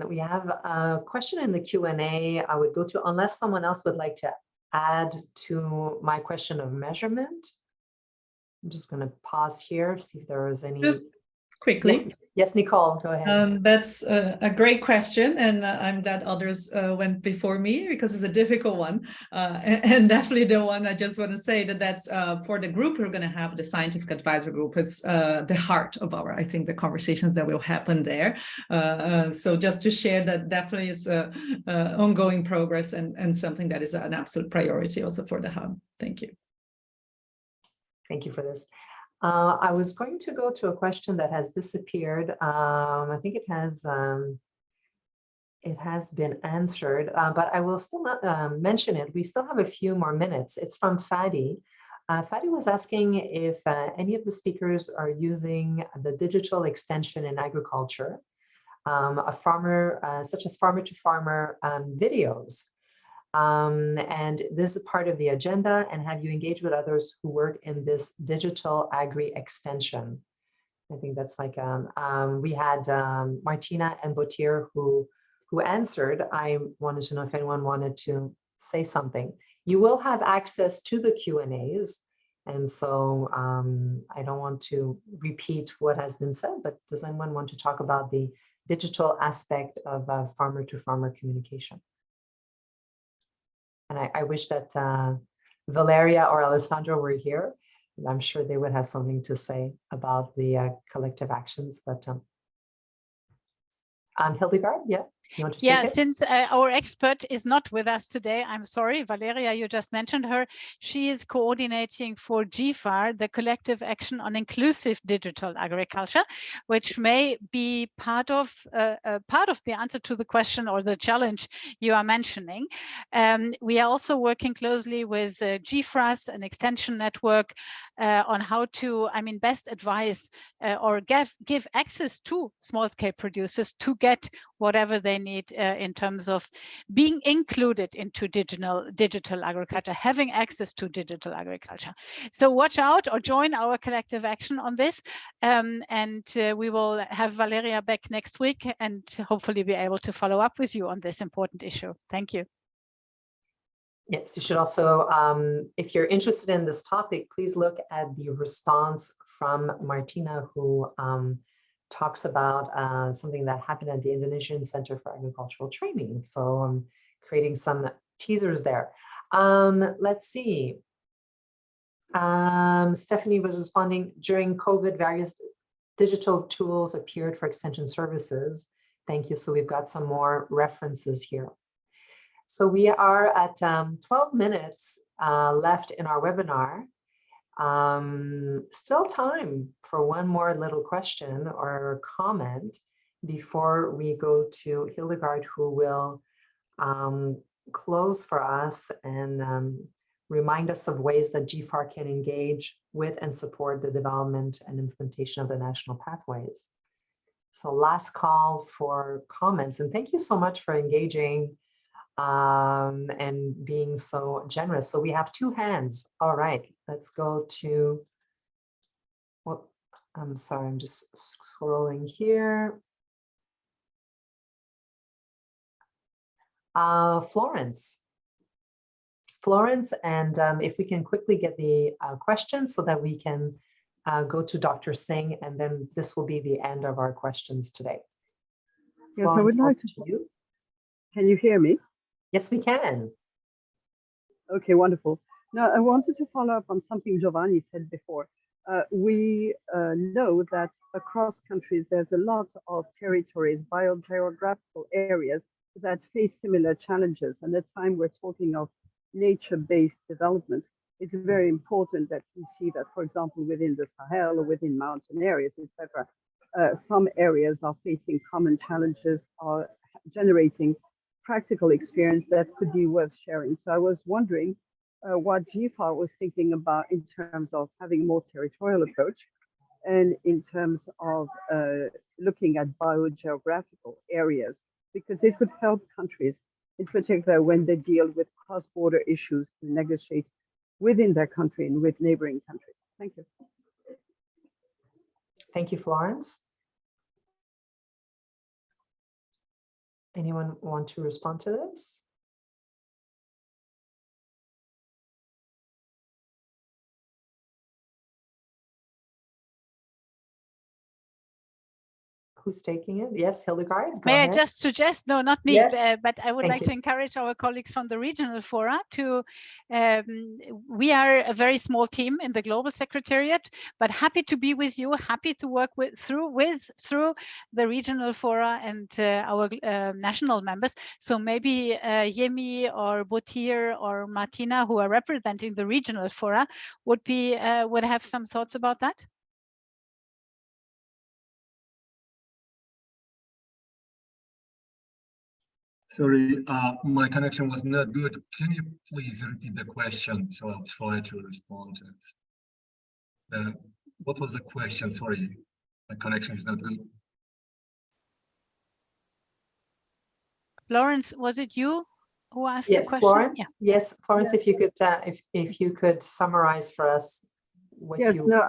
[SPEAKER 3] We have a question in the Q&A I would go to, unless someone else would like to add to my question of measurement. I'm just going to pause here, see if there is any.
[SPEAKER 13] Just quickly.
[SPEAKER 3] Yes, Nicole, go ahead.
[SPEAKER 13] That's a great question, and I'm glad others went before me, because it's a difficult one, and definitely the one I just want to say that's for the group we're going to have, the scientific advisory group. It's the heart of I think the conversations that will happen there. So just to share that definitely is ongoing progress and something that is an absolute priority also for the hub. Thank you.
[SPEAKER 3] Thank you for this. I was going to go to a question that has disappeared. I think it has been answered, but I will still not mention it. We still have a few more minutes. It's from Fadi. Fadi was asking if any of the speakers are using the digital extension in agriculture, such as farmer-to-farmer videos. And this is part of the agenda, and have you engaged with others who work in this digital agri extension? I think that's like, we had Martina and Botier who answered. I wanted to know if anyone wanted to say something. You will have access to the Q&As, and so I don't want to repeat what has been said, but does anyone want to talk about the digital aspect of farmer-to-farmer communication? And I wish that Valeria or Alessandro were here. I'm sure they would have something to say about the collective actions, but Hildegard, yeah. You want to
[SPEAKER 1] Yeah,
[SPEAKER 3] take it?
[SPEAKER 1] since our expert is not with us today, I'm sorry, Valeria, you just mentioned her. She is coordinating for GFAR, the Collective Action on Inclusive Digital Agriculture, which may be part of the answer to the question or the challenge you are mentioning. We are also working closely with GFRAS, an extension network, on how to, best advise or give access to small-scale producers to get whatever they need in terms of being included into digital agriculture, having access to digital agriculture. So watch out or join our collective action on this. And we will have Valeria back next week and hopefully be able to follow up with you on this important issue. Thank you.
[SPEAKER 3] Yes, you should also, if you're interested in this topic, please look at the response from Martina, who talks about something that happened at the Indonesian Center for Agricultural Training. So I'm creating some teasers there. Let's see. Stephanie was responding, during COVID, various digital tools appeared for extension services. Thank you. So we've got some more references here. So we are at 12 minutes left in our webinar. Still time for one more little question or comment before we go to Hildegard, who will close for us and remind us of ways that GFAR can engage with and support the development and implementation of the national pathways. So last call for comments, and thank you so much for engaging and being so generous. So we have two hands. All right, let's go to, well, I'm sorry, I'm just scrolling here. Florence, and if we can quickly get the question so that we can go to Dr. Singh, and then this will be the end of our questions today.
[SPEAKER 15] Yes,
[SPEAKER 3] Florence,
[SPEAKER 15] I would like
[SPEAKER 3] to you.
[SPEAKER 15] Can you hear me?
[SPEAKER 3] Yes, we can.
[SPEAKER 15] Okay, wonderful. Now, I wanted to follow up on something Giovanni said before. We know that across countries, there's a lot of territories, biogeographical areas that face similar challenges. And at the time we're talking of nature-based development, it's very important that we see that, for example, within the Sahel or within mountain areas, etc., some areas are facing common challenges, are generating practical experience that could be worth sharing. So I was wondering what GFAR was thinking about in terms of having a more territorial approach and in terms of looking at biogeographical areas, because it would help countries, in particular when they deal with cross-border issues, to negotiate within their country and with neighboring countries. Thank you.
[SPEAKER 3] Thank you, Florence. Anyone want to respond to this? Who's taking it? Yes, Hildegard, go ahead.
[SPEAKER 1] May I just suggest, no, not me,
[SPEAKER 3] Yes.
[SPEAKER 1] but I would
[SPEAKER 3] Thank
[SPEAKER 1] like
[SPEAKER 3] you.
[SPEAKER 1] to encourage our colleagues from the regional fora to, we are a very small team in the Global Secretariat, but happy to be with you, happy to work through the regional fora and our national members. So maybe Yemi or Botir or Martina, who are representing the regional fora, would have some thoughts about that.
[SPEAKER 8] Sorry, my connection was not good. Can you please repeat the question? So I'll try to respond to it. What was the question? Sorry, my connection is not good.
[SPEAKER 1] Florence, was it you who asked
[SPEAKER 3] Yes,
[SPEAKER 1] the question?
[SPEAKER 3] Florence.
[SPEAKER 1] Yeah.
[SPEAKER 3] Yes, Florence, if you could, if you could summarize for us what
[SPEAKER 15] Yes,
[SPEAKER 3] you.
[SPEAKER 15] no,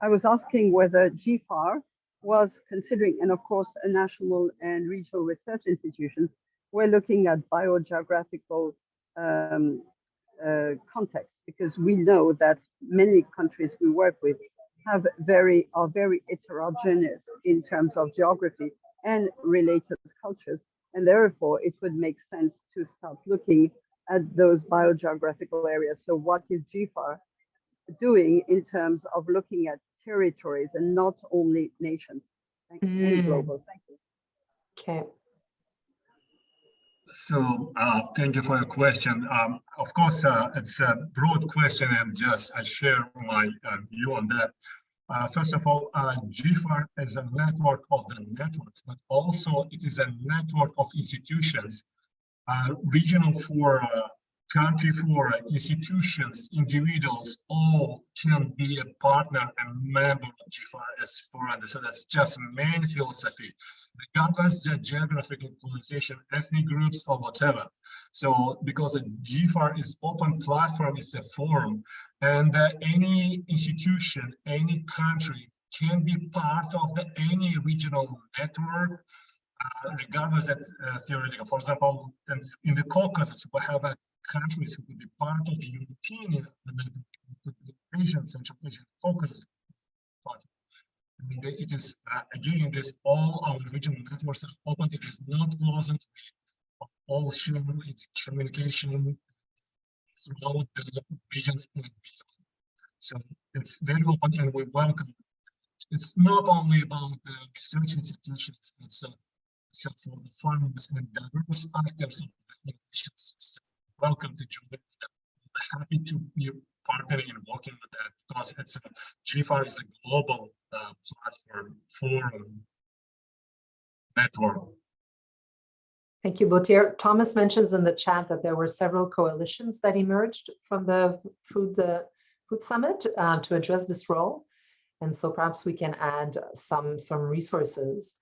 [SPEAKER 15] I was asking whether GFAR was considering, and of course, a national and regional research institutions, we're looking at biogeographical context, because we know that many countries we work with are very heterogeneous in terms of geography and related cultures. And therefore, it would make sense to start looking at those biogeographical areas. So what is GFAR doing in terms of looking at territories and not only nations and global? Thank you.
[SPEAKER 3] Okay.
[SPEAKER 8] Thank you for your question. Of course, it's a broad question, and I share my view on that. First of all, GFAR is a network of the networks, but also it is a network of institutions, regional fora, country fora, institutions, individuals, all can be a partner and member of GFAR as fora. So that's just main philosophy, regardless the geographical position, ethnic groups, or whatever. So because a GFAR is open platform, it's a forum, and any institution, any country can be part of any regional network, regardless of theoretical. For example, in the Caucasus, we have countries who could be part of the European network, Asian, Central Asian, Caucasus. It is again, this all our regional networks are open. It is not closed. All share its communication throughout the regions and beyond. So it's very open, and we welcome it. It's not only about the research institutions, it's for the farmers and diverse actors of the innovation system. Welcome to join. I'm happy to be partnering and working with that, because it's GFAR is a global platform, forum, network.
[SPEAKER 3] Thank you, Botir. Thomas mentions in the chat that there were several coalitions that emerged from the Food Summit to address this role. And so perhaps we can add some resources.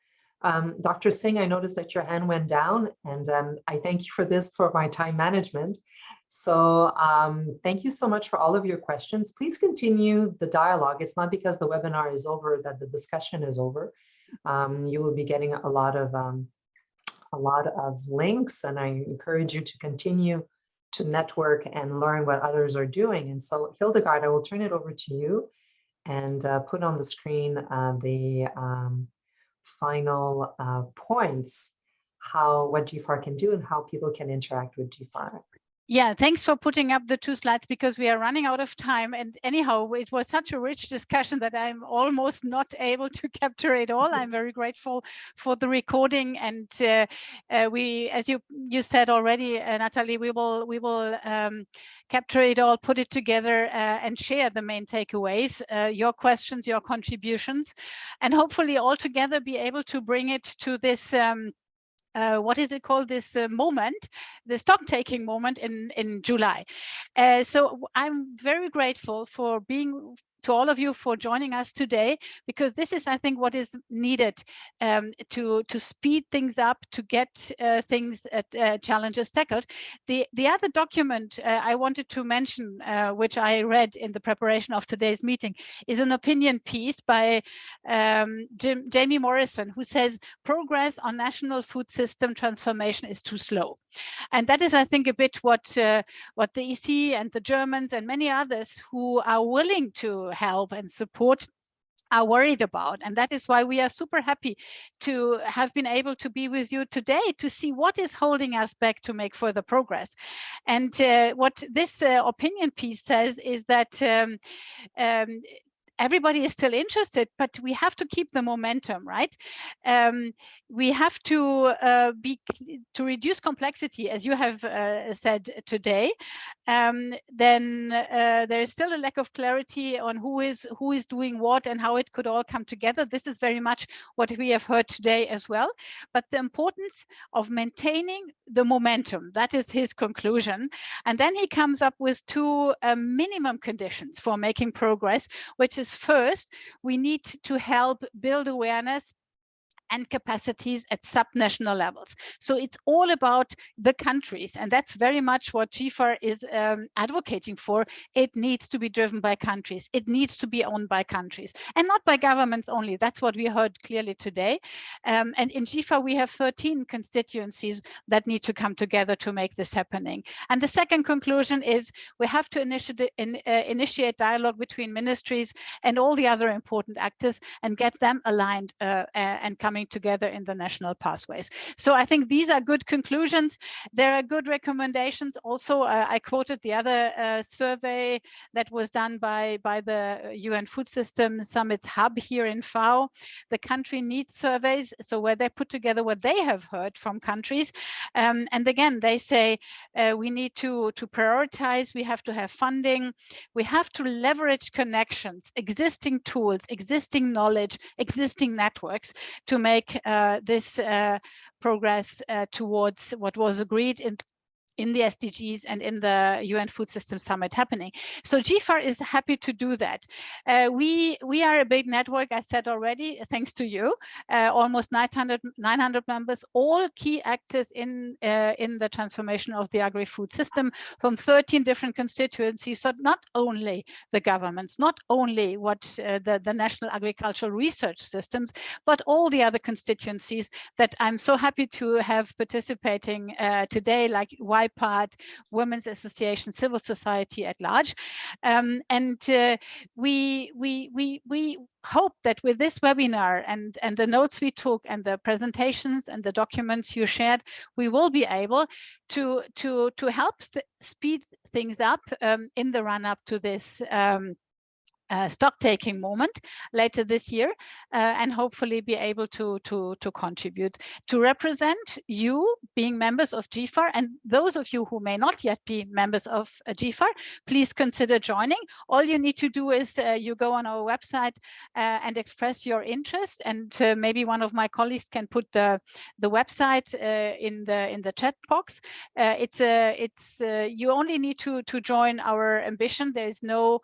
[SPEAKER 3] Dr. Singh, I noticed that your hand went down, and I thank you for this for my time management. So thank you so much for all of your questions. Please continue the dialogue. It's not because the webinar is over that the discussion is over. You will be getting a lot of links, and I encourage you to continue to network and learn what others are doing. And so Hildegard, I will turn it over to you and put on the screen the final points, what GFAR can do and how people can interact with GFAR.
[SPEAKER 1] Yeah, thanks for putting up the 2 slides, because we are running out of time. And anyhow, it was such a rich discussion that I'm almost not able to capture it all. I'm very grateful for the recording. And we, as you said already, Natalie, we will capture it all, put it together, and share the main takeaways, your questions, your contributions, and hopefully all together be able to bring it to this what is it called, this moment, the stock-taking moment in July. So I'm very grateful for to all of you for joining us today, because this is, I think, what is needed to speed things up, to get challenges tackled. The other document I wanted to mention, which I read in the preparation of today's meeting, is an opinion piece by Jamie Morrison, who says progress on national food system transformation is too slow. And that is, I think, a bit what the EC and the Germans and many others who are willing to help and support are worried about. And that is why we are super happy to have been able to be with you today to see what is holding us back to make further progress. And what this opinion piece says is that everybody is still interested, but we have to keep the momentum, right? We have to reduce complexity, as you have said today. Then there is still a lack of clarity on who is doing what and how it could all come together. This is very much what we have heard today as well. But the importance of maintaining the momentum, that is his conclusion. And then he comes up with 2 minimum conditions for making progress, which is first, we need to help build awareness and capacities at subnational levels. So it's all about the countries, and that's very much what GFAR is advocating for. It needs to be driven by countries. It needs to be owned by countries, and not by governments only. That's what we heard clearly today. And in GFAR, we have 13 constituencies that need to come together to make this happening. And the second conclusion is we have to initiate dialogue between ministries and all the other important actors and get them aligned and coming coming together in the national pathways. So I think these are good conclusions. There are good recommendations. Also, I quoted the other survey that was done by the UN Food System Summit Hub here in FAO. The country needs surveys, so where they put together what they have heard from countries. And again, they say we need to prioritize, we have to have funding, we have to leverage connections, existing tools, existing knowledge, existing networks to make this progress towards what was agreed in the SDGs and in the UN Food System Summit happening. So GFAR is happy to do that. We are a big network, I said already, thanks to you, almost 900 members, all key actors in the transformation of the agri-food system from 13 different constituencies. So not only the governments, not only what the national agricultural research systems, but all the other constituencies that I'm so happy to have participating today, like YPART, Women's Association, civil society at large. We hope that with this webinar and the notes we took and the presentations and the documents you shared, we will be able to help speed things up in the run-up to this stock-taking moment later this year, and hopefully be able to contribute, to represent you being members of GFAR, and those of you who may not yet be members of GFAR, please consider joining. All you need to do is you go on our website and express your interest, and maybe one of my colleagues can put the website in the chat box. You only need to join our ambition. There is no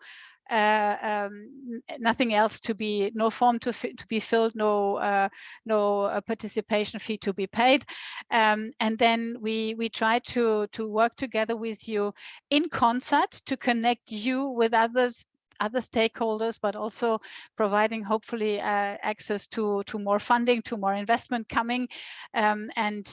[SPEAKER 1] nothing else to be, no form to be filled, no participation fee to be paid, and then we try to work together with you in concert to connect you with other stakeholders, but also providing hopefully access to more funding, to more investment coming, and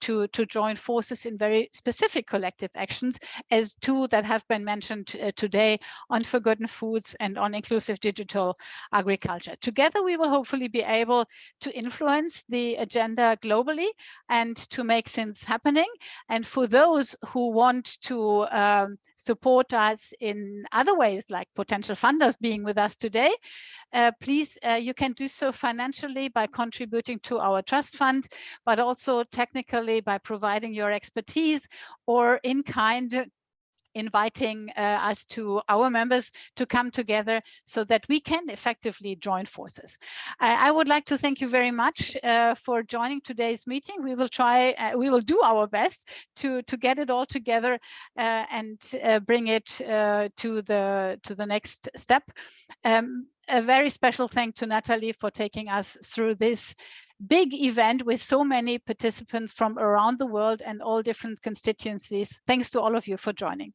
[SPEAKER 1] to join forces in very specific collective actions, as two that have been mentioned today on forgotten foods and on inclusive digital agriculture. Together, we will hopefully be able to influence the agenda globally and to make things happening. And for those who want to support us in other ways, like potential funders being with us today, please, you can do so financially by contributing to our trust fund, but also technically by providing your expertise, or in kind inviting us to our members to come together so that we can effectively join forces. I would like to thank you very much for joining today's meeting. We will try, we will do our best to get it all together and bring it to the next step. A very special thank to Natalie for taking us through this big event with so many participants from around the world and all different constituencies. Thanks to all of you for joining.